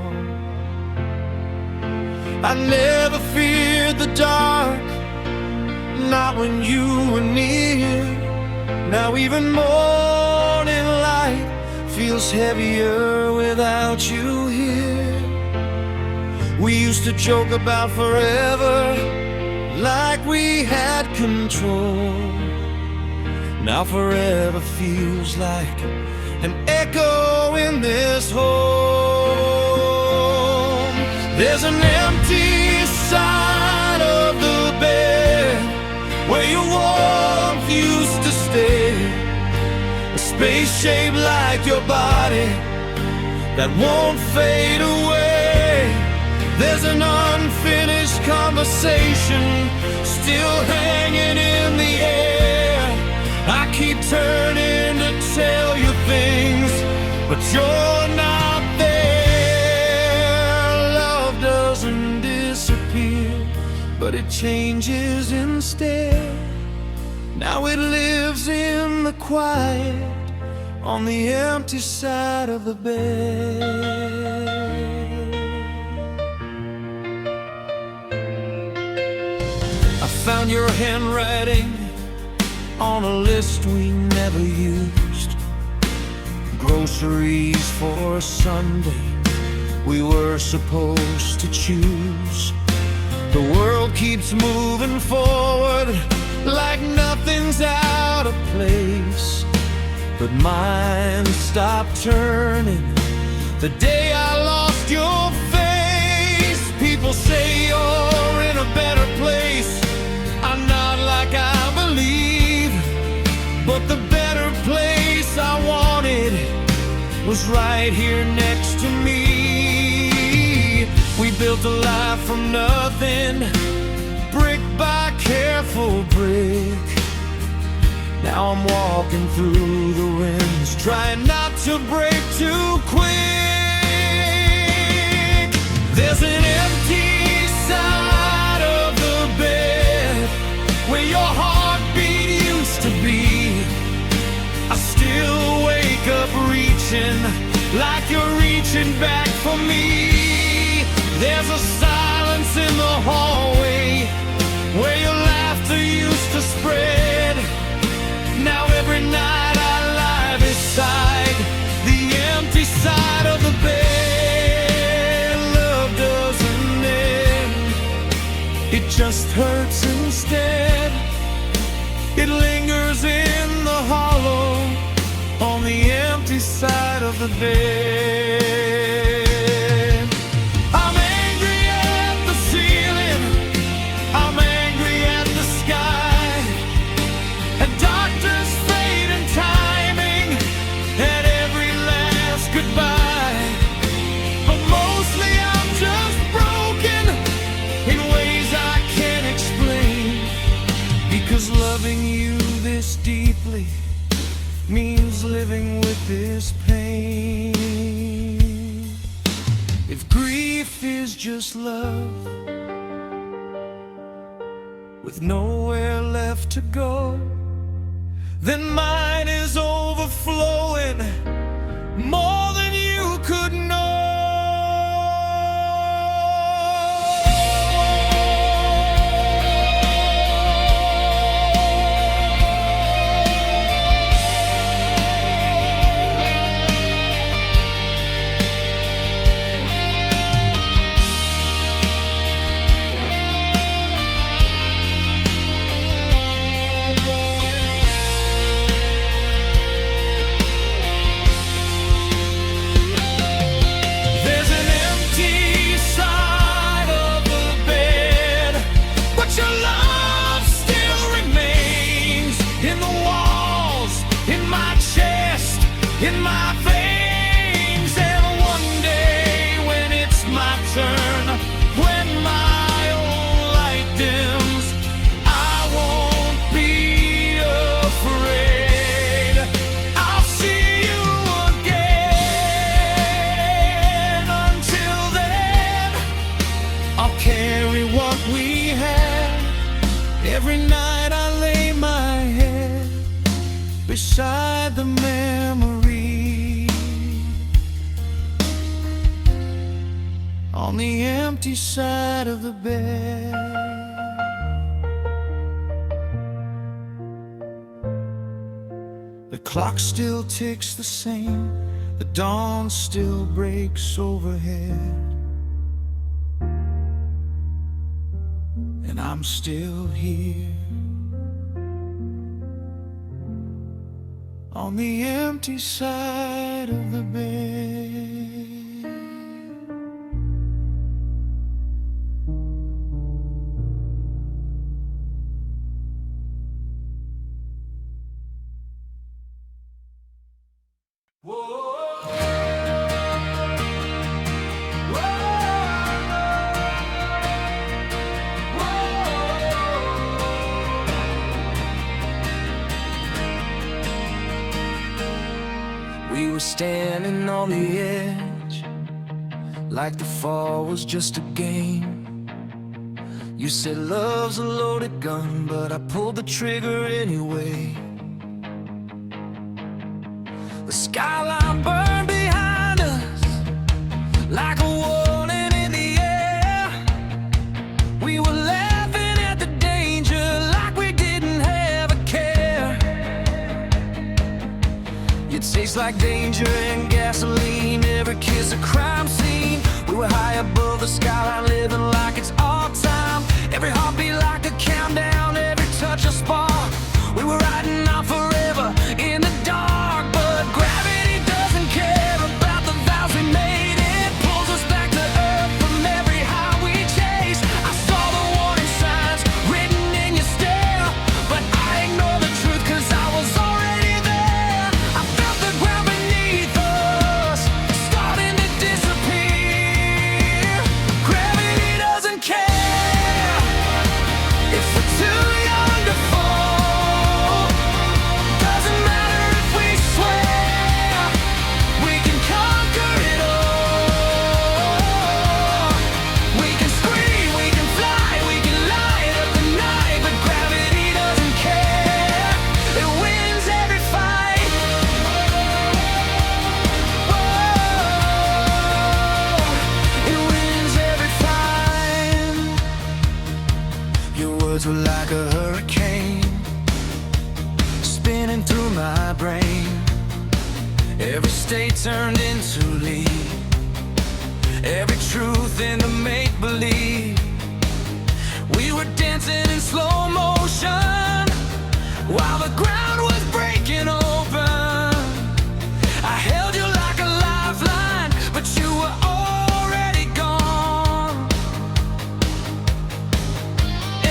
I never feared the dark, not when you were near. Now even morning light feels heavier without you here. We used to joke about forever, like we had control. Now forever feels like an echo in this home. There's an empty side of the bed where your warmth used to stay, a space shaped like your body that won't fade away. There's an unfinished conversation still hanging in the air. I keep turning to tell you things, but you're not there. Love doesn't disappear, but it changes instead. Now it lives in the quiet on the empty side of the bed. I found your handwriting on a list we never used. Groceries for Sunday we were supposed to choose. The world keeps moving forward like nothing's out of place, but mine stopped turning the day I lost your face. People say you're in a better place. I'm not like I believe, but the better place I wanted was right here next to me. We built a life from nothing, brick by careful brick. Now I'm walking through the winds, trying not to break too quick. There's an empty side of the bed where your heartbeat used to be. I still wake up reaching like you're reaching back for me. There's a silence in the hallway where your laughter used to spread. Now every night I lie beside the empty side of the bed. Love doesn't end, it just hurts instead. It lingers in the hollow on the empty side of the bed. I'm angry at the ceiling, I'm angry at the sky, at doctors' fate and timing, at every last goodbye. But mostly I'm just broken in ways I can't explain, because loving you this deeply means living with this pain. If grief is just love with nowhere left to go, then mine is overflowing more than you could know. in my veins. And one day when it's my turn, when my own light dims, I won't be afraid. I'll see you again. Until then, I'll carry what we had. Every night I lay my head beside the memory on the empty side of the bed. The clock still ticks the same, the dawn still breaks overhead, and I'm still here on the empty side of the bed. We were standing on the edge, like the fall was just a game. You said love's a loaded gun, but I pulled the trigger anyway. The skyline burned behind us like a warning in the air. We were laughing at the danger like we didn't have a care. It tastes like danger and gasoline, every kiss a crime scene. We were high above the skyline, living like it's all time. Every heartbeat like a countdown, every touch a spark. We were riding out forever in the dark, but gravity doesn't care about the vows we made. It pulls us back to earth from every high we chase. I saw the warning signs written in your stare, but I ignored the truth 'cause I was already there. I felt the ground beneath us starting to disappear. Gravity doesn't care if we're too young to fall. Doesn't matter if we swear we can conquer it all. We can scream, we can fly, we can light up the night, but gravity doesn't care. It wins every fight. Whoa, it wins every fight. Your words were like a hurricane spinning through my brain. Every state turned into lead, every truth into make-believe. We were dancing in slow motion while the ground was breaking open. I held you like a lifeline, but you were already gone.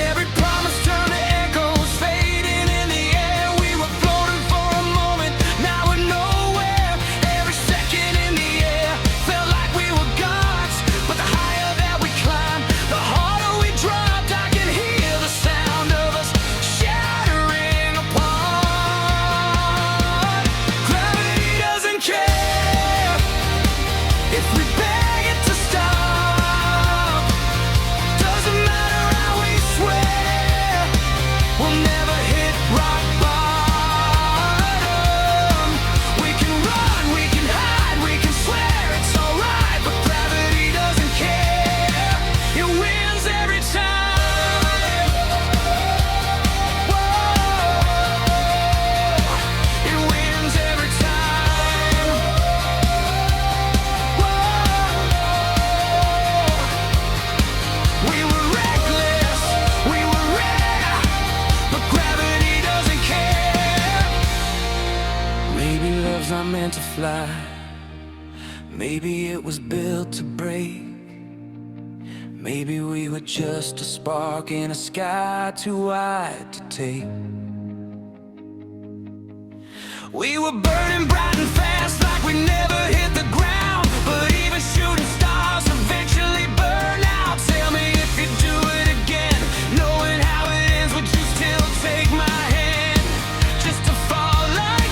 Every promise turned to echoes, fading in the air. We were floating for a moment, now we're nowhere. Every second in the air felt like we were gods, but the higher that we climbed, the harder we dropped. I can hear the sound of us shattering apart. Gravity doesn't care if we beg it to stop. Doesn't matter how we swear, we'll never hit rock bottom. We can run, we can hide, we can swear it's alright, but gravity doesn't care. It wins every time. Whoa, it wins every time. Whoa, we were reckless, we were rare, but gravity doesn't care. Maybe love's not meant to fly, maybe it was built to break. Maybe we were just a spark in a sky too wide to take. We were burning bright and fast like we never hit the ground. But even shooting stars eventually burn out. Tell me if you do it again, knowing how it ends, would you still take my hand? Just to fall like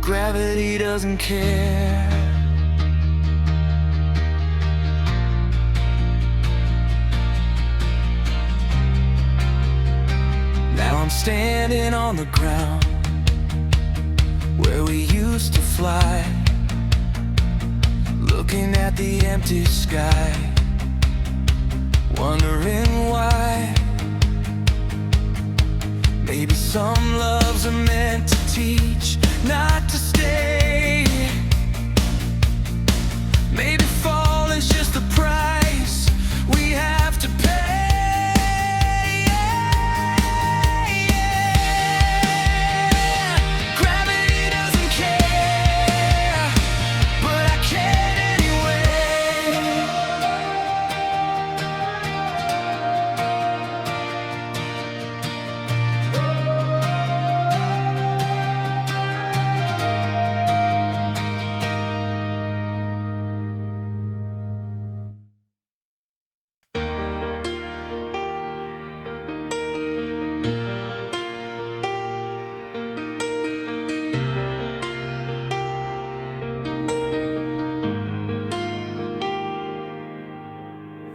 gravity doesn't care. Now I'm standing on the ground where we used to fly, looking at the empty sky, wondering why. Maybe some loves are meant to teach, not to stay. Maybe fall is just the price we have to pay. Gravity doesn't care, but I can anyway.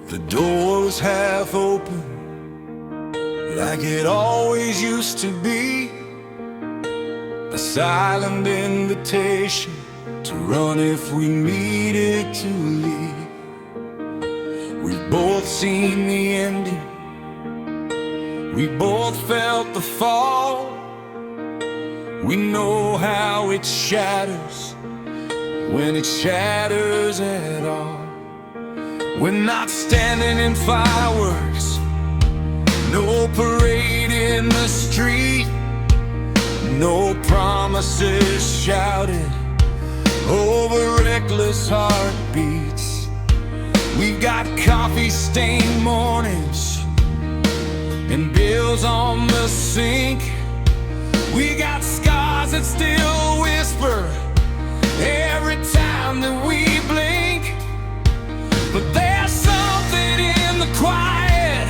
The door was half open, like it always used to be. A silent invitation to run if we needed to leave. We've both seen the ending, we both felt the fall. We know how it shatters, when it shatters at all. We're not standing in fireworks, no parade in the street, no promises shouted over reckless heartbeats. We've got coffee-stained mornings and bills on the sink. We got scars that still whisper every time that we blink. But there's something in the quiet,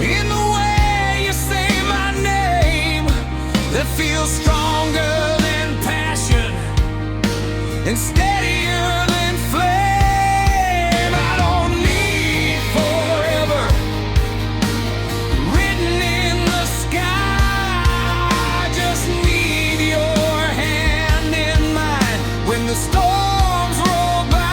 in the way you say my name, that feels stronger than passion and steadier than flame. I don't need forever written in the sky, I just need your hand in mine when the storms roll by.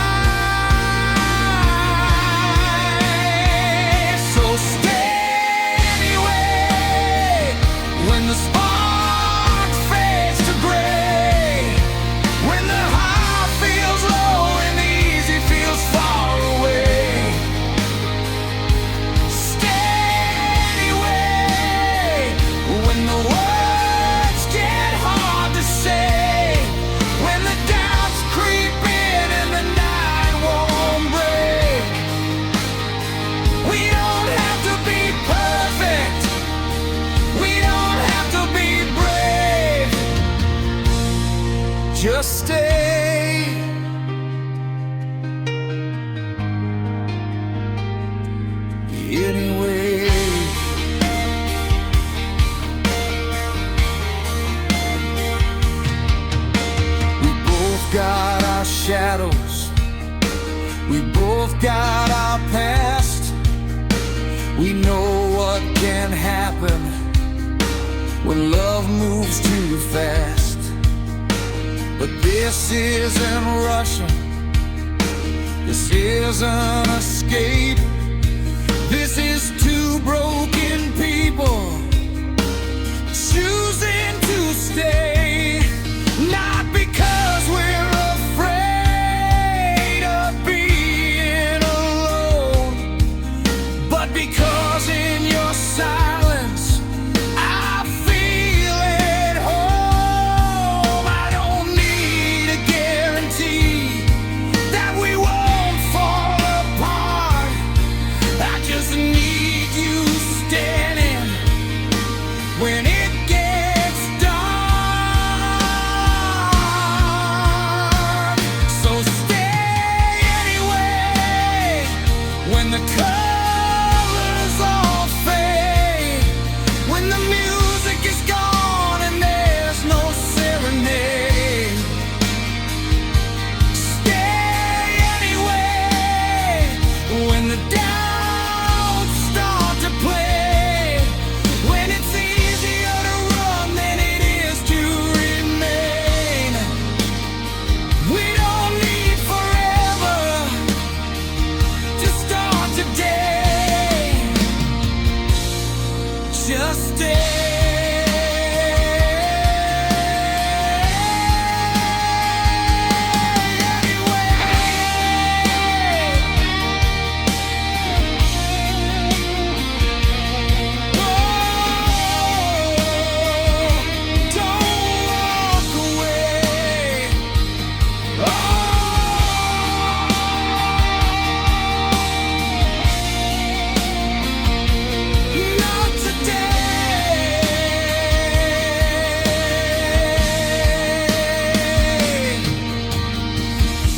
Just stay. Anyway, we both got our shadows, we both got our our past. We know what can happen when love moves too fast. But this isn't rushing, this isn't escape. This is two broken people choosing to stay. Not because we're afraid of being alone, but because in your silence I feel at home. I don't need a guarantee that we won't fall apart. I just need you standing when it gets dark. So stay anyway when the colors all fade, when the music is gone and there's no serenade. Stay anyway when the doubts start to play, when it's easier to run than it is to remain. We don't need forever to start today. Just stay.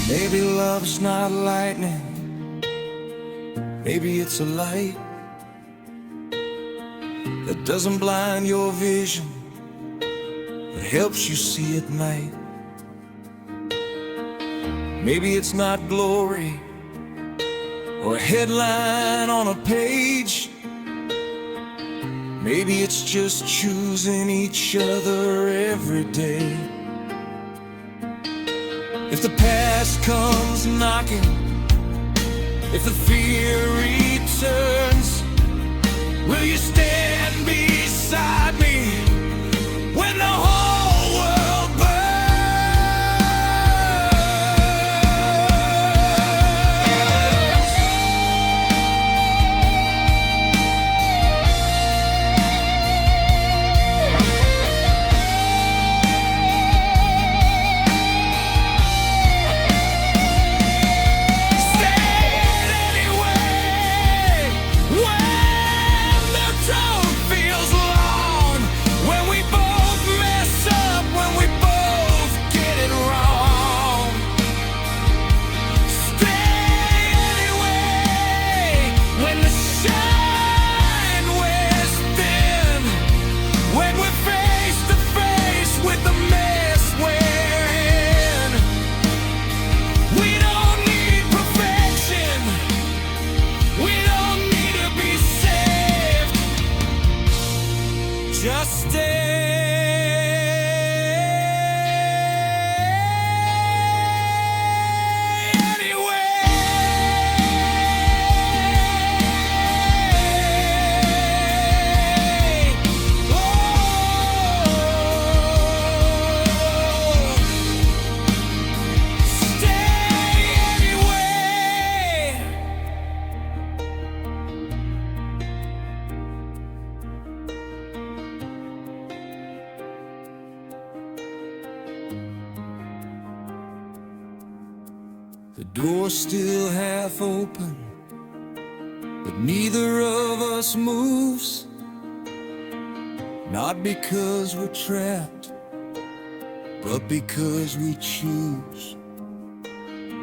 Maybe love's not lightning, maybe it's a light that doesn't blind your vision, but helps you see at night. Maybe it's not glory or a headline on a page. Maybe it's just choosing each other every day. If the past comes knocking, if the fear returns, will you stand beside me when the whole world burns? Just the door's still half open, but neither of us moves. Not because we're trapped, but because we choose.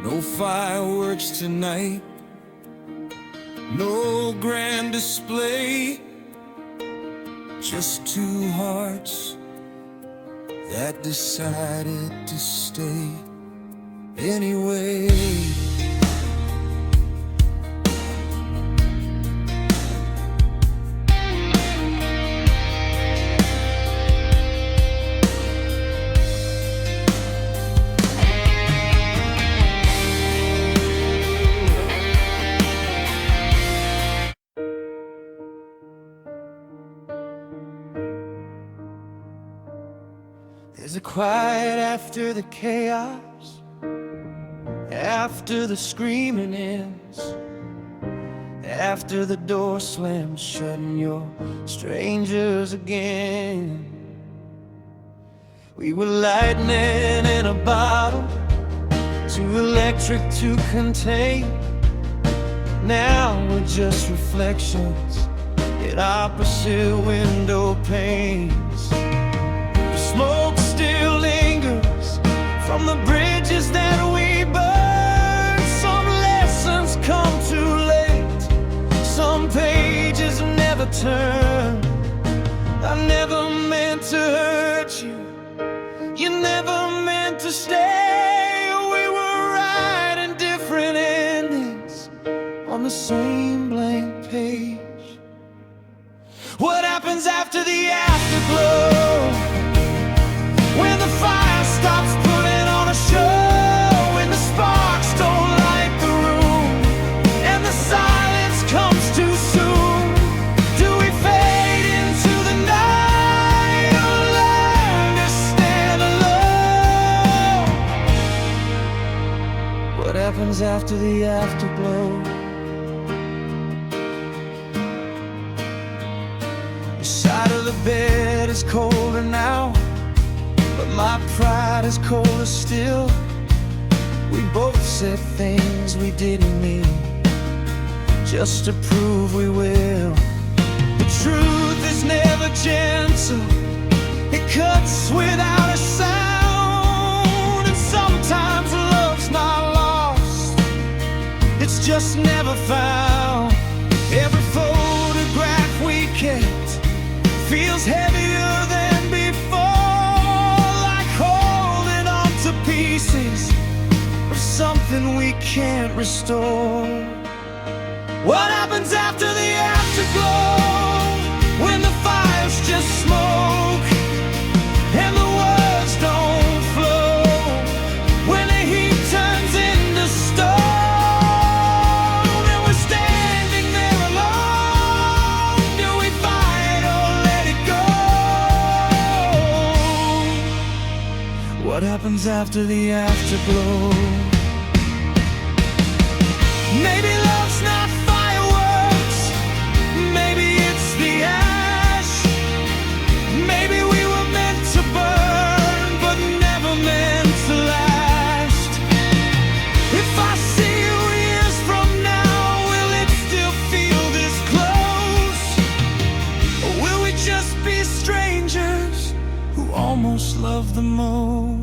No fireworks tonight, no grand display, just two hearts that decided to stay anyway. There's a quiet after the chaos, after the screaming ends, after the door slams shut and you're strangers again. We were lightning in a bottle, too electric to contain. Now we're just reflections in opposite window panes. The smoke still lingers from the bridges that we burned. Some lessons come too late, some pages never turn. I never meant to hurt you, you never meant to stay. We were writing different endings on the same blank page. What happens after the afterglow? When the fire stops putting on a show, when the sparks don't light the room, and the silence comes too soon. Do we fade into the night or learn to stand alone? What happens after the afterglow? The side of the bed is colder now, but my pride is colder still. We both said things we didn't mean, just to prove we will. The truth is never gentle, it cuts without a sound. And sometimes love's not lost, it's just never found. Every photograph we kept feels heavier than before, like holding on to pieces of something we can't restore. What happens after the afterglow? When the fire's just smoke and the words don't flow, when the heat turns into stone and we're standing there alone, do we fight or let it go? What happens after the afterglow? Maybe love's not fireworks, maybe it's the ash. Maybe we were meant to burn, but never meant to last. If I see you years from now, will it still feel this close? Or will we just be strangers who almost love the most?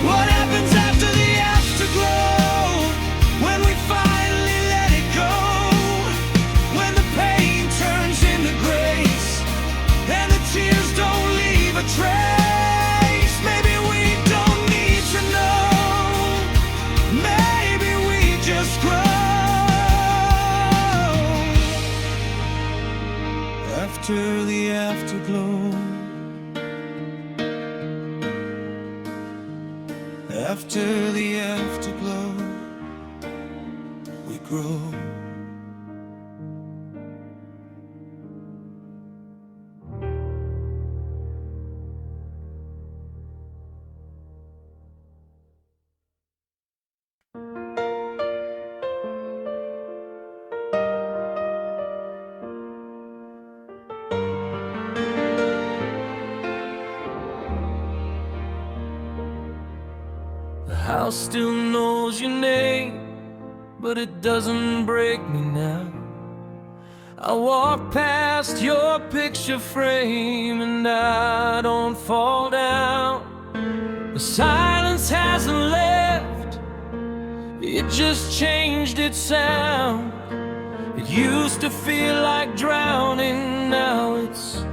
What happens after the afterglow? When we finally let it go, when the pain turns into grace and the tears don't leave a trace. Maybe we don't need to know, maybe we just grow. After the afterglow, after the afterglow, we grow. The house still knows your name, but it doesn't break me now. I walk past your picture frame and I don't fall down. The silence hasn't left, it just changed its sound. It used to feel like drowning, now it's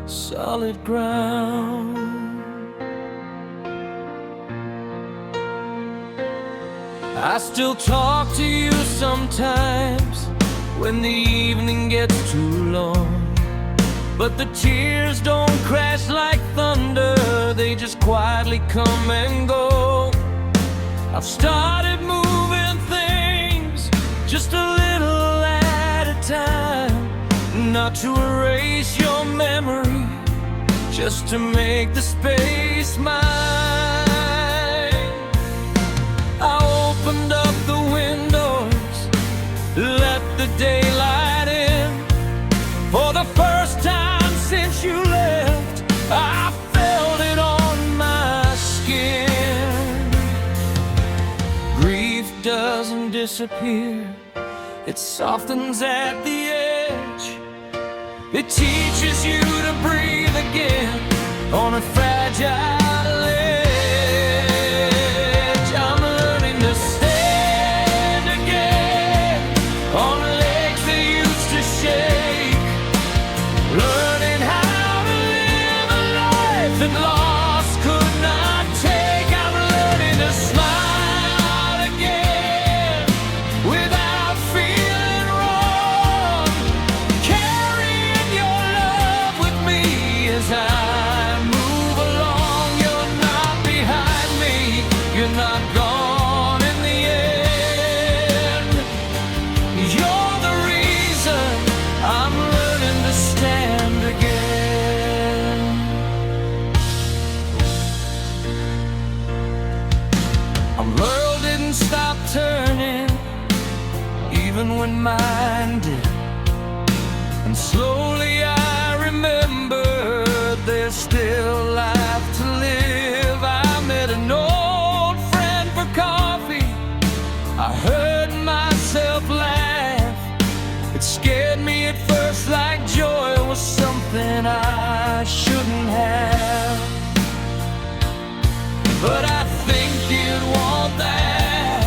solid ground. I still talk to you sometimes when the evening gets too long. But the tears don't crash like thunder, they just quietly come and go. I've started moving things just a little at a time, not to erase your memory, just to make the space mine. I opened up the windows, let the daylight in. For the first time since you left, I felt it on my skin. Grief doesn't disappear, it softens at the edge. It teaches you to breathe again on a fragile edge. I'm learning to stand again on legs that used to shake, learning how to live a life that loss could not take. I'm learning to smile again without feeling wrong, carrying your love with me as I move along. You're not behind me, you're not gone in the end. You're the reason I'm learning to stand again. Our world didn't stop turning, even when mine did. And slowly I remember there's still life to live. I met an old friend for coffee, I heard myself laugh. It scared me at first, like joy was something I shouldn't have. But I think you'd want that.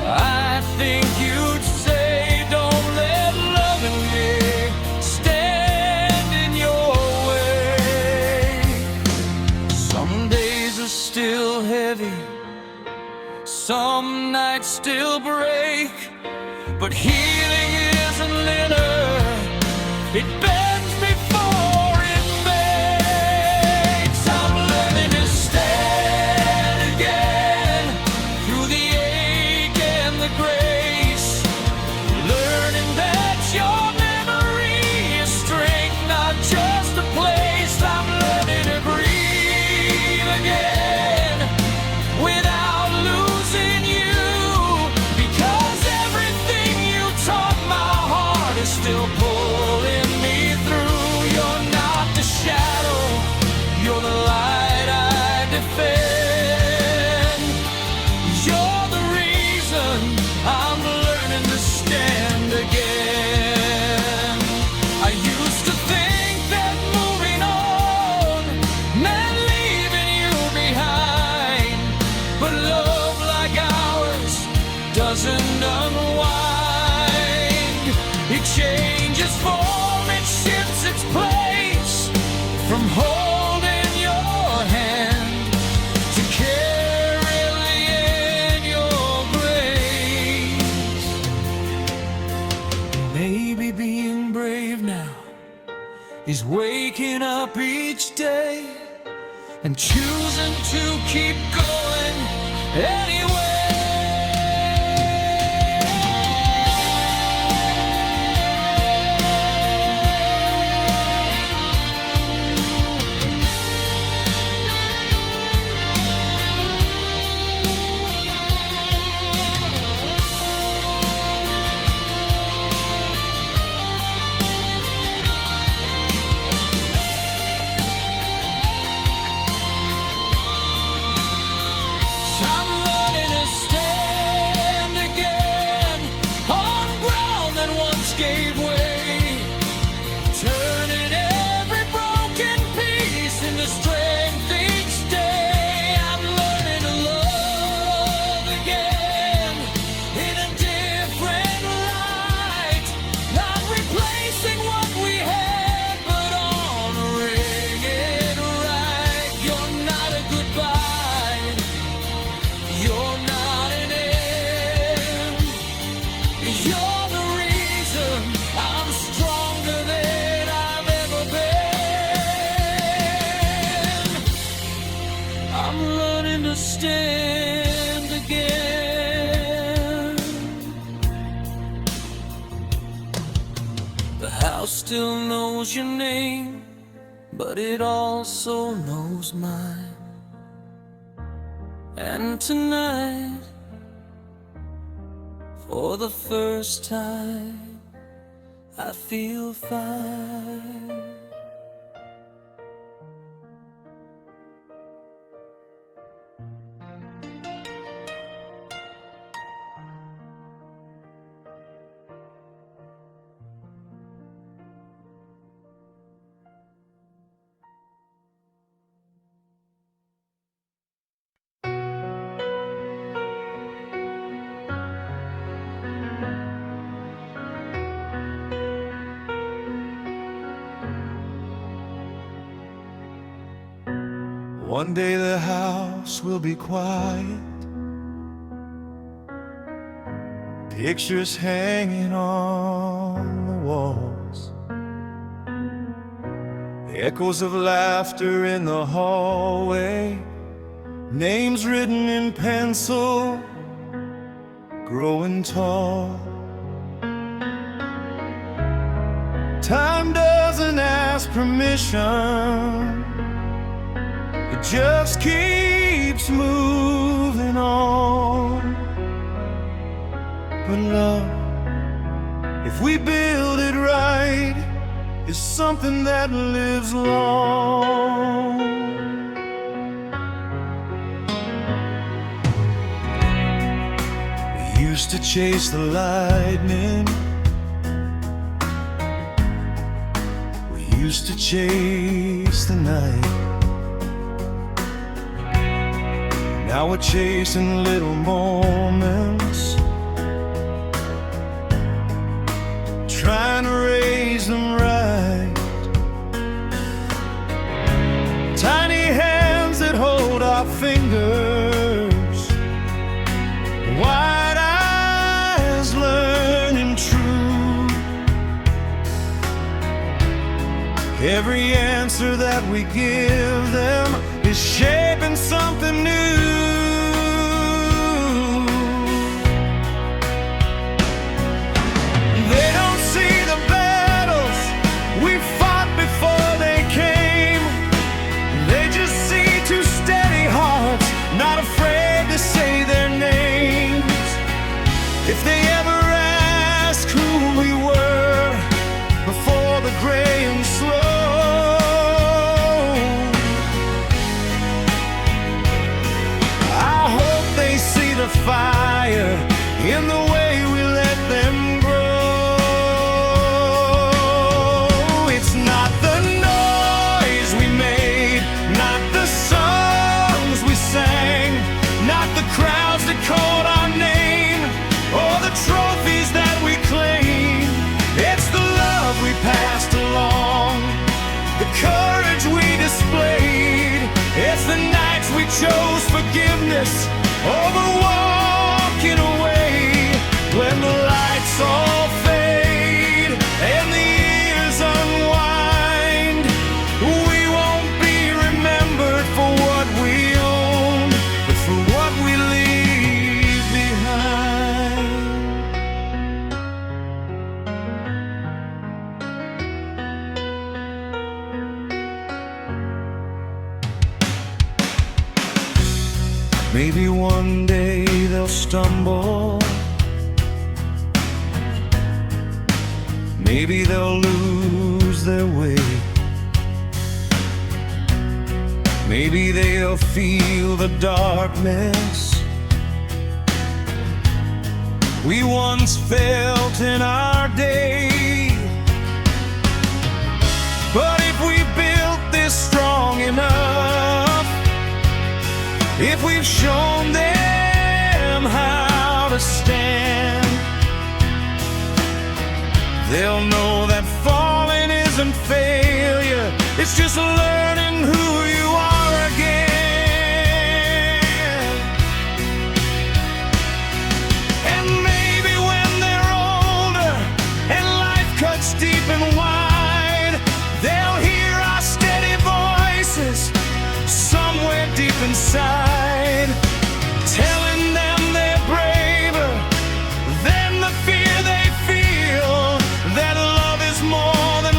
I think you'd say, don't let loving me stand in your way. Some days are still heavy, some nights still break, but healing isn't linear, it bends before it fades. I'm learning to stand again through the ache and the grace, learning that your memory is strength, not just a place. I'm learning to breathe again without losing you, because everything you taught my heart is still pulling me through. You're not the shadow, you're the light I defend. You're the reason I'm learning to stand again. I used to think that moving on meant leaving you behind, but love like ours doesn't unwind. It changes form, it shifts its place, from holding your hand to carrying your grace. Maybe being brave now is waking up each day and choosing to keep going anyway. I'm learning still knows your name, but it also knows mine. And tonight, for the first time, I feel fine. One day the house will be quiet, pictures hanging on the walls, the echoes of laughter in the hallway, names written in pencil, growing tall. Time doesn't ask permission, it just keeps moving on. But love, if we build it right, is something that lives long. We used to chase the lightning, we used to chase the night. Now we're chasing little moments, trying to raise them right. Tiny hands that hold our fingers, wide eyes learning true. Every answer that we give them is shaping something new. They don't see the battles we fought before they came. They just see two steady hearts, not afraid to say their names. If they ever ask who we were before the gray and slow, the fire in the way we let them grow. It's not the noise we made, not the songs we sang, not the crowds that called our name, or the trophies that we claimed. It's the love we passed along, the courage we displayed. It's the nights we chose forgiveness over walking away. When the lights all fade and the years unwind, we won't be remembered for what we own, but for what we leave behind. Maybe one day they'll stumble, maybe they'll lose their way, maybe they'll feel the darkness we once felt in our day. But if we built this strong enough, if we've shown them how to stand, they'll know that falling isn't failure, it's just learning who you are again. And maybe when they're older and life cuts deep and wide, they'll hear our steady voices somewhere deep inside, telling them they're braver than the fear they feel, that love is more than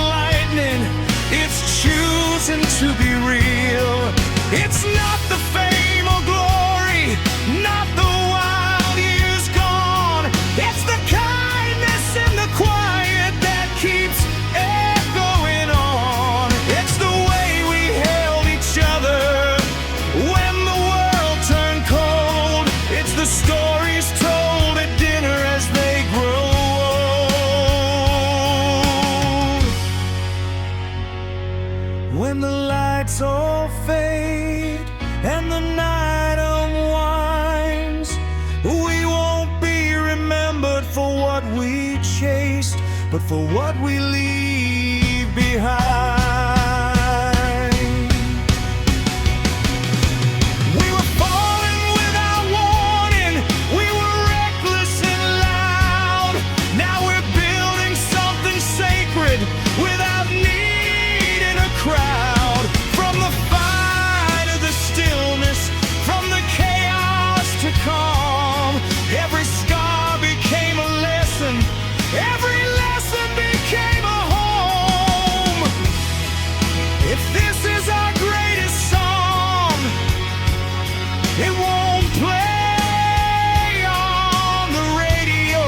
the stories told at dinner as they grow old. When the lights all fade and the night unwinds, we won't be remembered for what we chased, but for what we leave behind. We were falling without warning, we were reckless and loud. Now we're building something sacred without needing a crowd. From the fire to the stillness, from the chaos to calm, every scar became a lesson, every lesson became a home. If this is our greatest song, it won't play on the radio.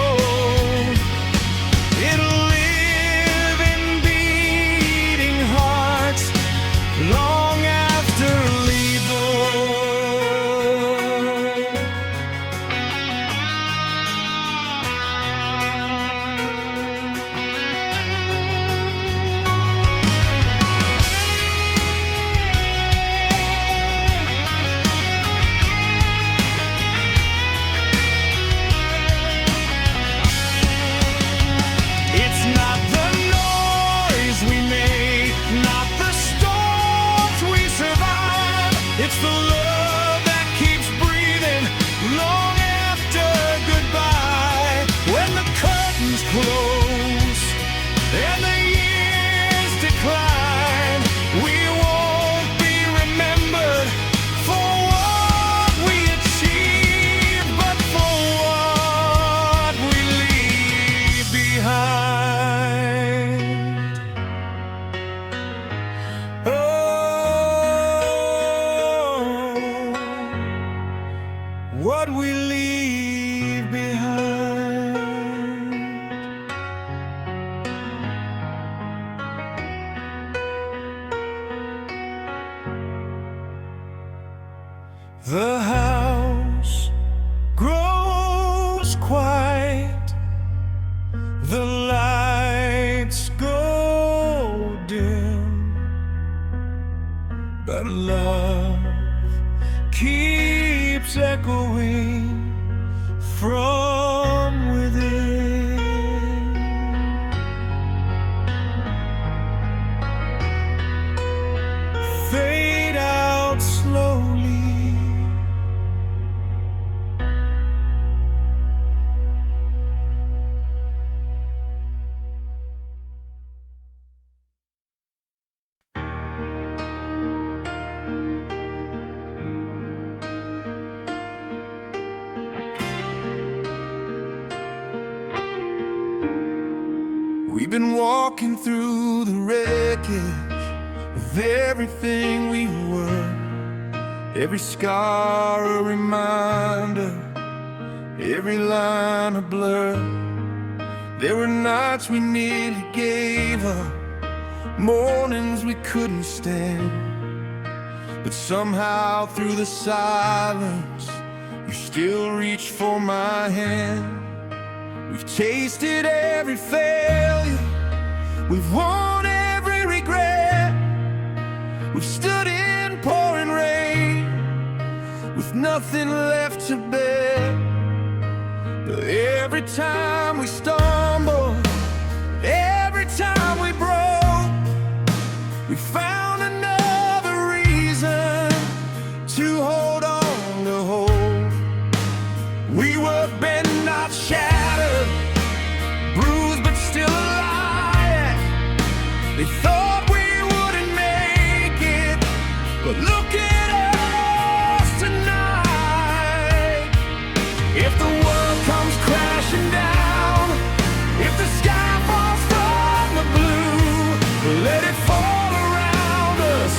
It'll live in beating hearts long after lethal. It's not the noise we made, not the storms we survived. It's the love that keeps breathing long after goodbye. When the curtains close and the years decline, we won't be remembered for what we achieved, but for what we leave behind. Oh, what we leave behind. The house grows quiet, the lights go dim, but love keeps echoing from within. Fade out slowly. We've been walking through the wreckage of everything we were. Every scar a reminder, every line a blur. There were nights we nearly gave up, mornings we couldn't stand. But somehow through the silence, you still reached for my hand. We've tasted every failure, we've won every regret. We've stood in pouring rain with nothing left to bear. But every time we stumbled, every time we broke, we found another reason to hold on to hope. We were bent, not shattered, bruised but still alive. They thought we wouldn't make it, but look at us tonight. If the world comes crashing down, if the sky falls from the blue, let it fall around us.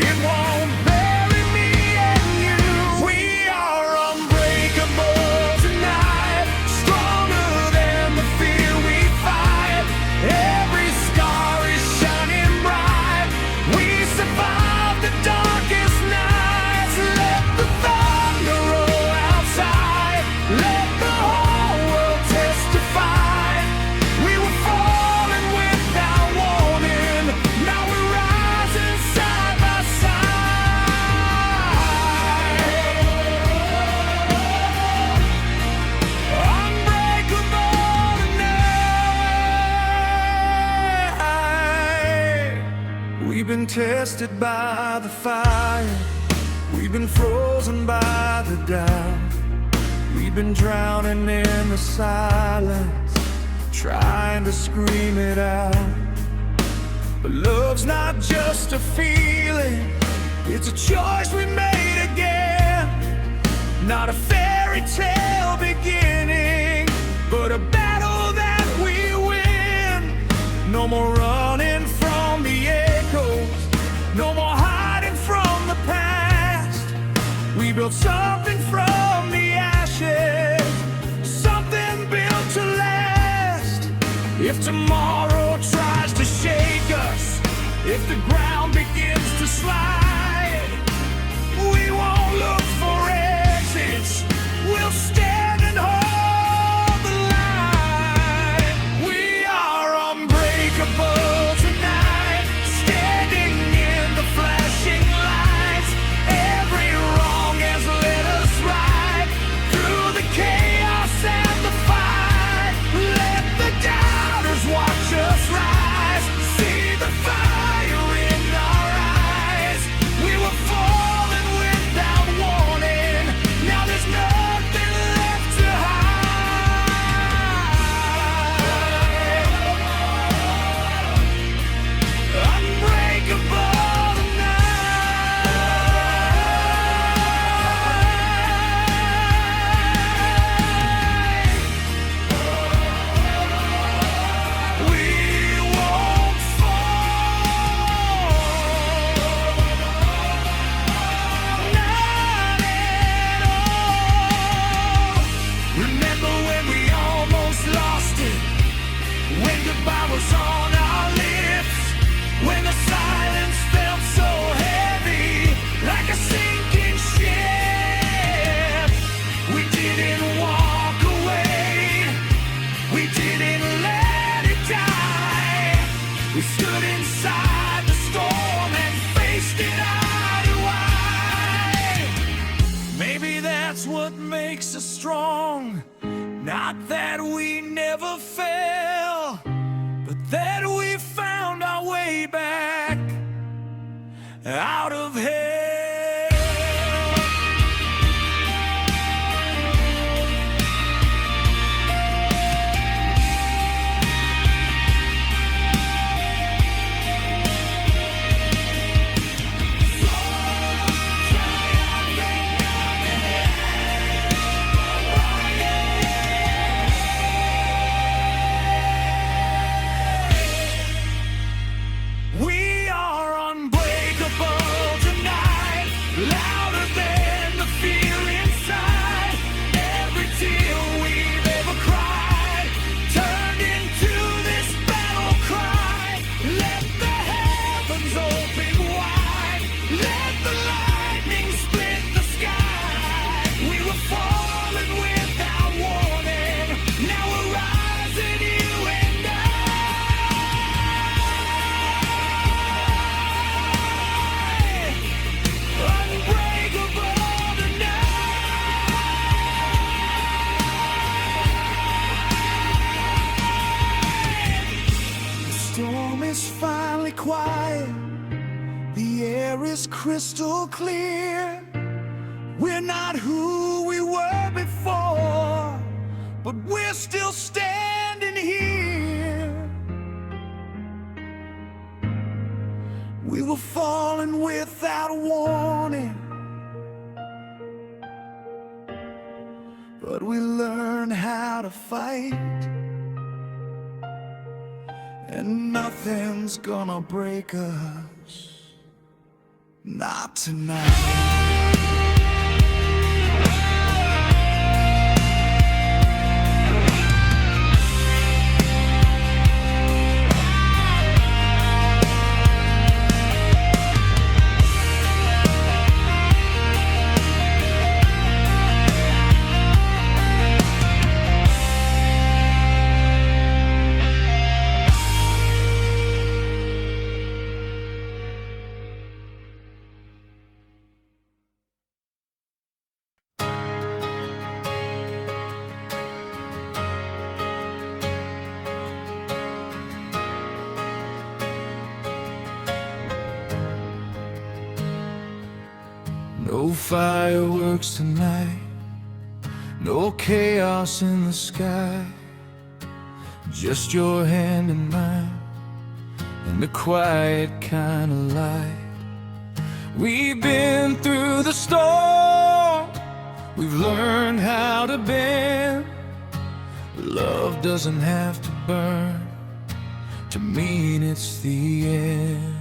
It won't bury me and you. We are unbreakable tonight, stronger than the fear we fight. Every scar is shining bright. We survived the darkest nights. Let the thunder roll outside. tested by the fire. We've been frozen by the doubt. We've been drowning in the silence, trying to scream it out. But love's not just a feeling, it's a choice we made again. Not a fairy tale beginning, but a battle that we win. No more running from the echoes, no more hiding from the past. We built something from the ashes, something built to last. If tomorrow tries to shake us, if the ground begins to slide, we won't look for exits, we'll stand and hold the line. We are unbreakable tonight, standing in the flashing lights. Every wrong has led us right through the chaos and the fight. Let the doubters watch us rise, see the fire in our eyes. We were falling without warning, now there's nothing left to hide. Unbreakable tonight. We won't fall, not at all. Remember when we almost lost it, when goodbye was on our lips, when the silence felt so heavy, like a sinking ship. We didn't walk away, we didn't let it die. We stood inside the storm and faced it eye to eye. Maybe that's what makes us strong. Not that we never fell, but that we found our way back out of hell. We are unbreakable tonight, louder than the fear inside. Every tear we've ever cried turned into this battle cry. Let the heavens open wide, let the lightning split the sky. We were falling without warning, now we're rising, you and I. Unbreakable tonight. The storm is finally quiet, the air is crystal clear. We're not who we were before, but we're still standing here. We were falling without warning, but we learned how to fight, and nothing's gonna break us, not tonight. No fireworks tonight, no chaos in the sky, just your hand in mine and the quiet kind of light. We've been through the storm, we've learned how to bend. Love doesn't have to burn to mean it's the end.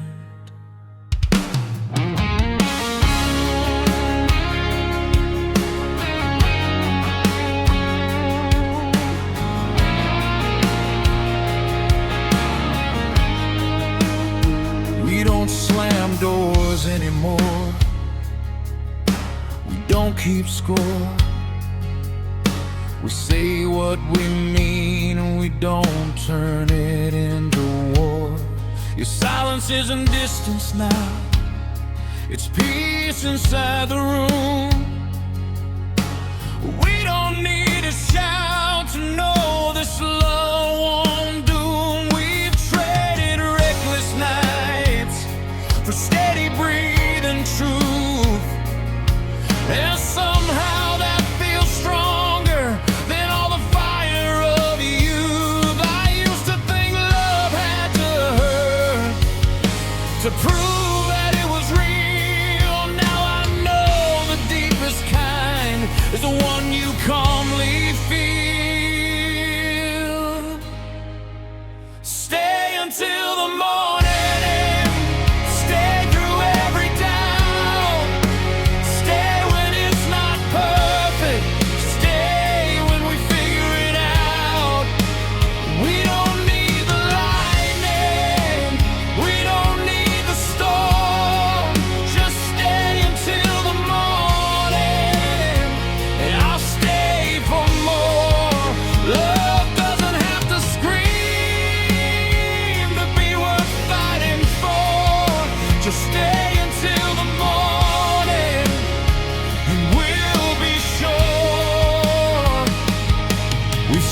We don't slam doors anymore, we don't keep score. We say what we mean and we don't turn it into war. Your silence isn't distance now, it's peace inside the room. We don't need to shout to know this love won't doom. We've traded reckless nights for steady breathing truth, and somehow that feels stronger than all the fire of youth. I used to think love had to hurt to prove that it was real. Now I know the deepest kind is the one you calmly feel. Stay until the morning,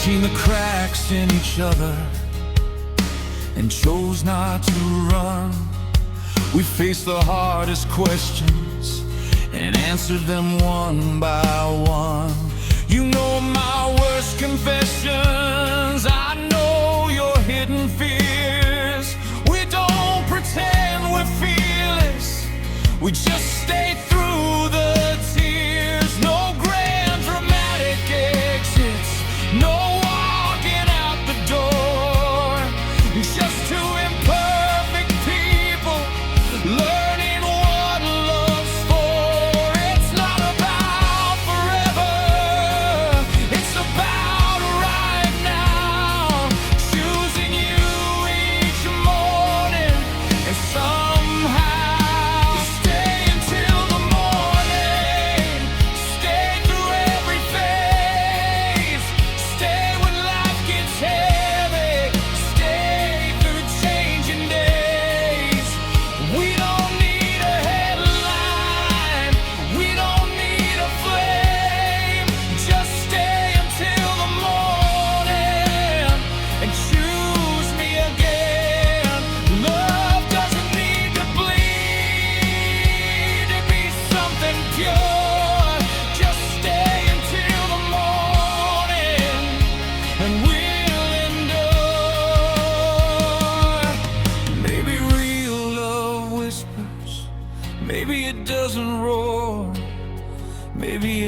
seen the cracks in each other and chose not to run. We faced the hardest questions and answered them one by one. You know my worst confessions, I know your hidden fears. We don't pretend we're fearless, we just stay through the tears. No grand dramatic exits, no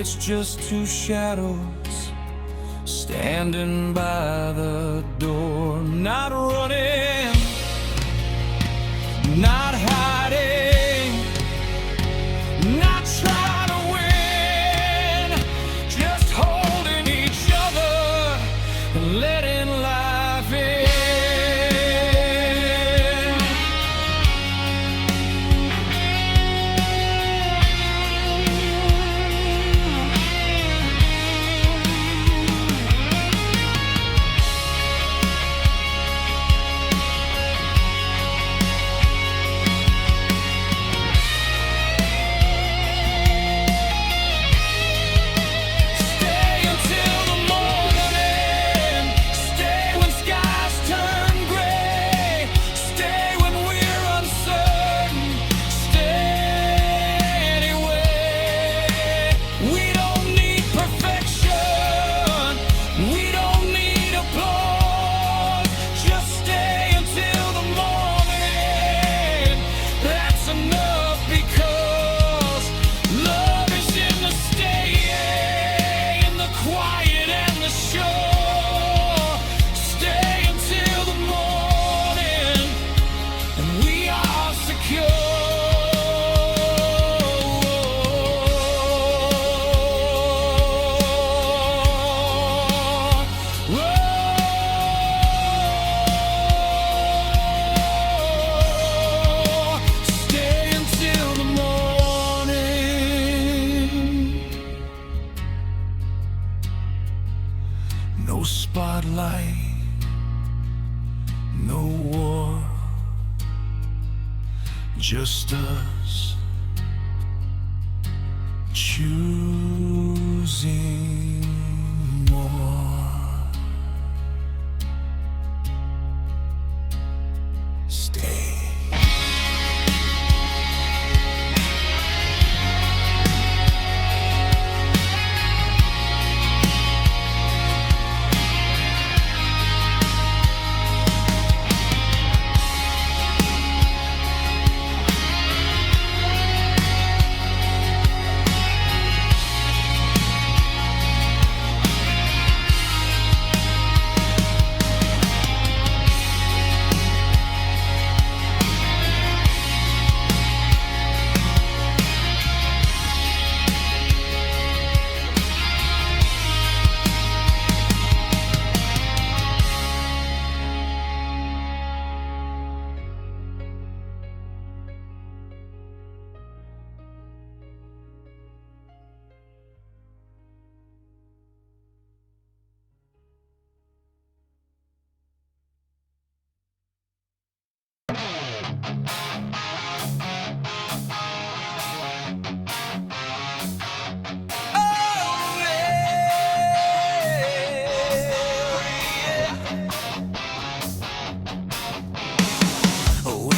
it's just two shadows standing by the door. Not running, not hiding, not trying to win, just holding each other and letting life in. No spotlight, no war, just us choosing more. Stay.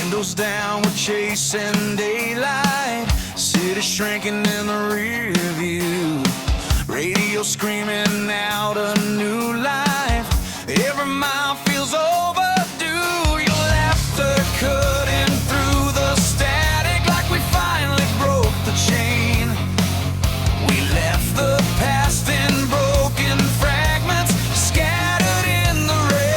Windows down, we're chasing daylight. City shrinking in the rear view. Radio screaming out a new life. Every mile feels overdue. Your laughter cutting through the static like we finally broke the chain. We left the past in broken fragments, scattered in the rain.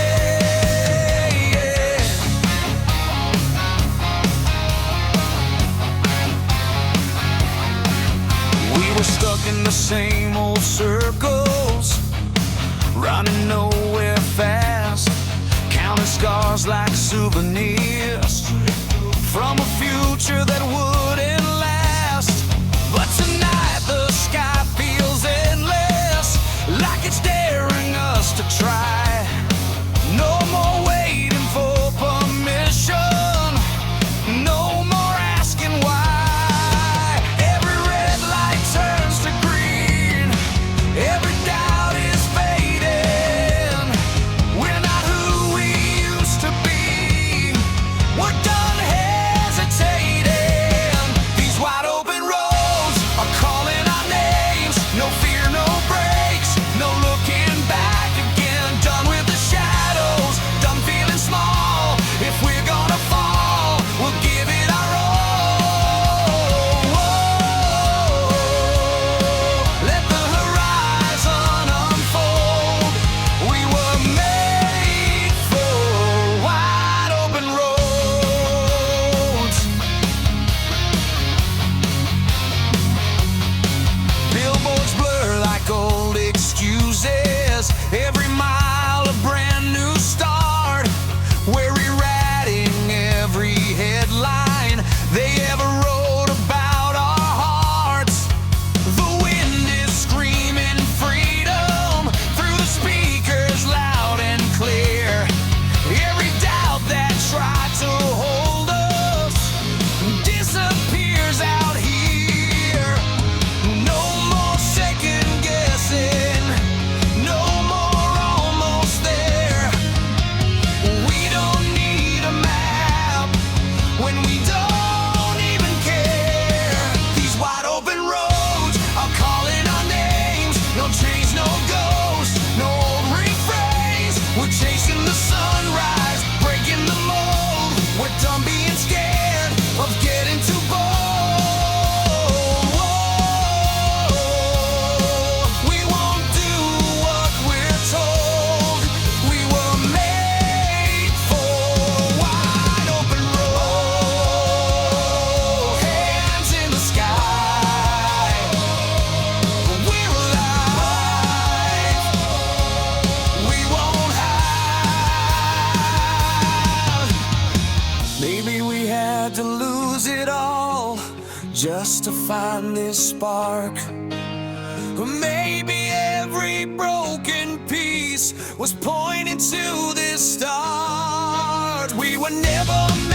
We were stuck in the same old circles, running nowhere fast, counting scars like souvenirs from a future that wouldn't last. But tonight the sky feels endless, like it's daring us to try. No more waiting for permission, no more asking why. Every red light turns to green, every doubt is fading. We're not who we used to be, we're done hesitating. These wide open roads are calling our names. No fear, no brakes, no looking back again. Done with the shadows, done feeling small. If we're gonna fall, we'll give it our all. Let the horizon unfold. We were made for wide open roads. Billboards blur like old excuses. Every mile a brand new start. We're rewriting every headline they ever wrote about our hearts. The wind is screaming freedom through the speakers loud and clear. Every doubt that tried to hold us disappears out here. No more second guessing, no more almost there. We don't need a map when we don't even care. These wide open roads are calling our names. No chains, no ghosts, no old refrains. We're chasing the sunrise, breaking the mold. We're done being scared of getting too bold. We won't do what we're told. We were made for wide open road. Hands in the sky, we're alive. We won't hide. Maybe we had to lose it all just to find this spark. Or maybe every broken piece face was pointing to this start. We were never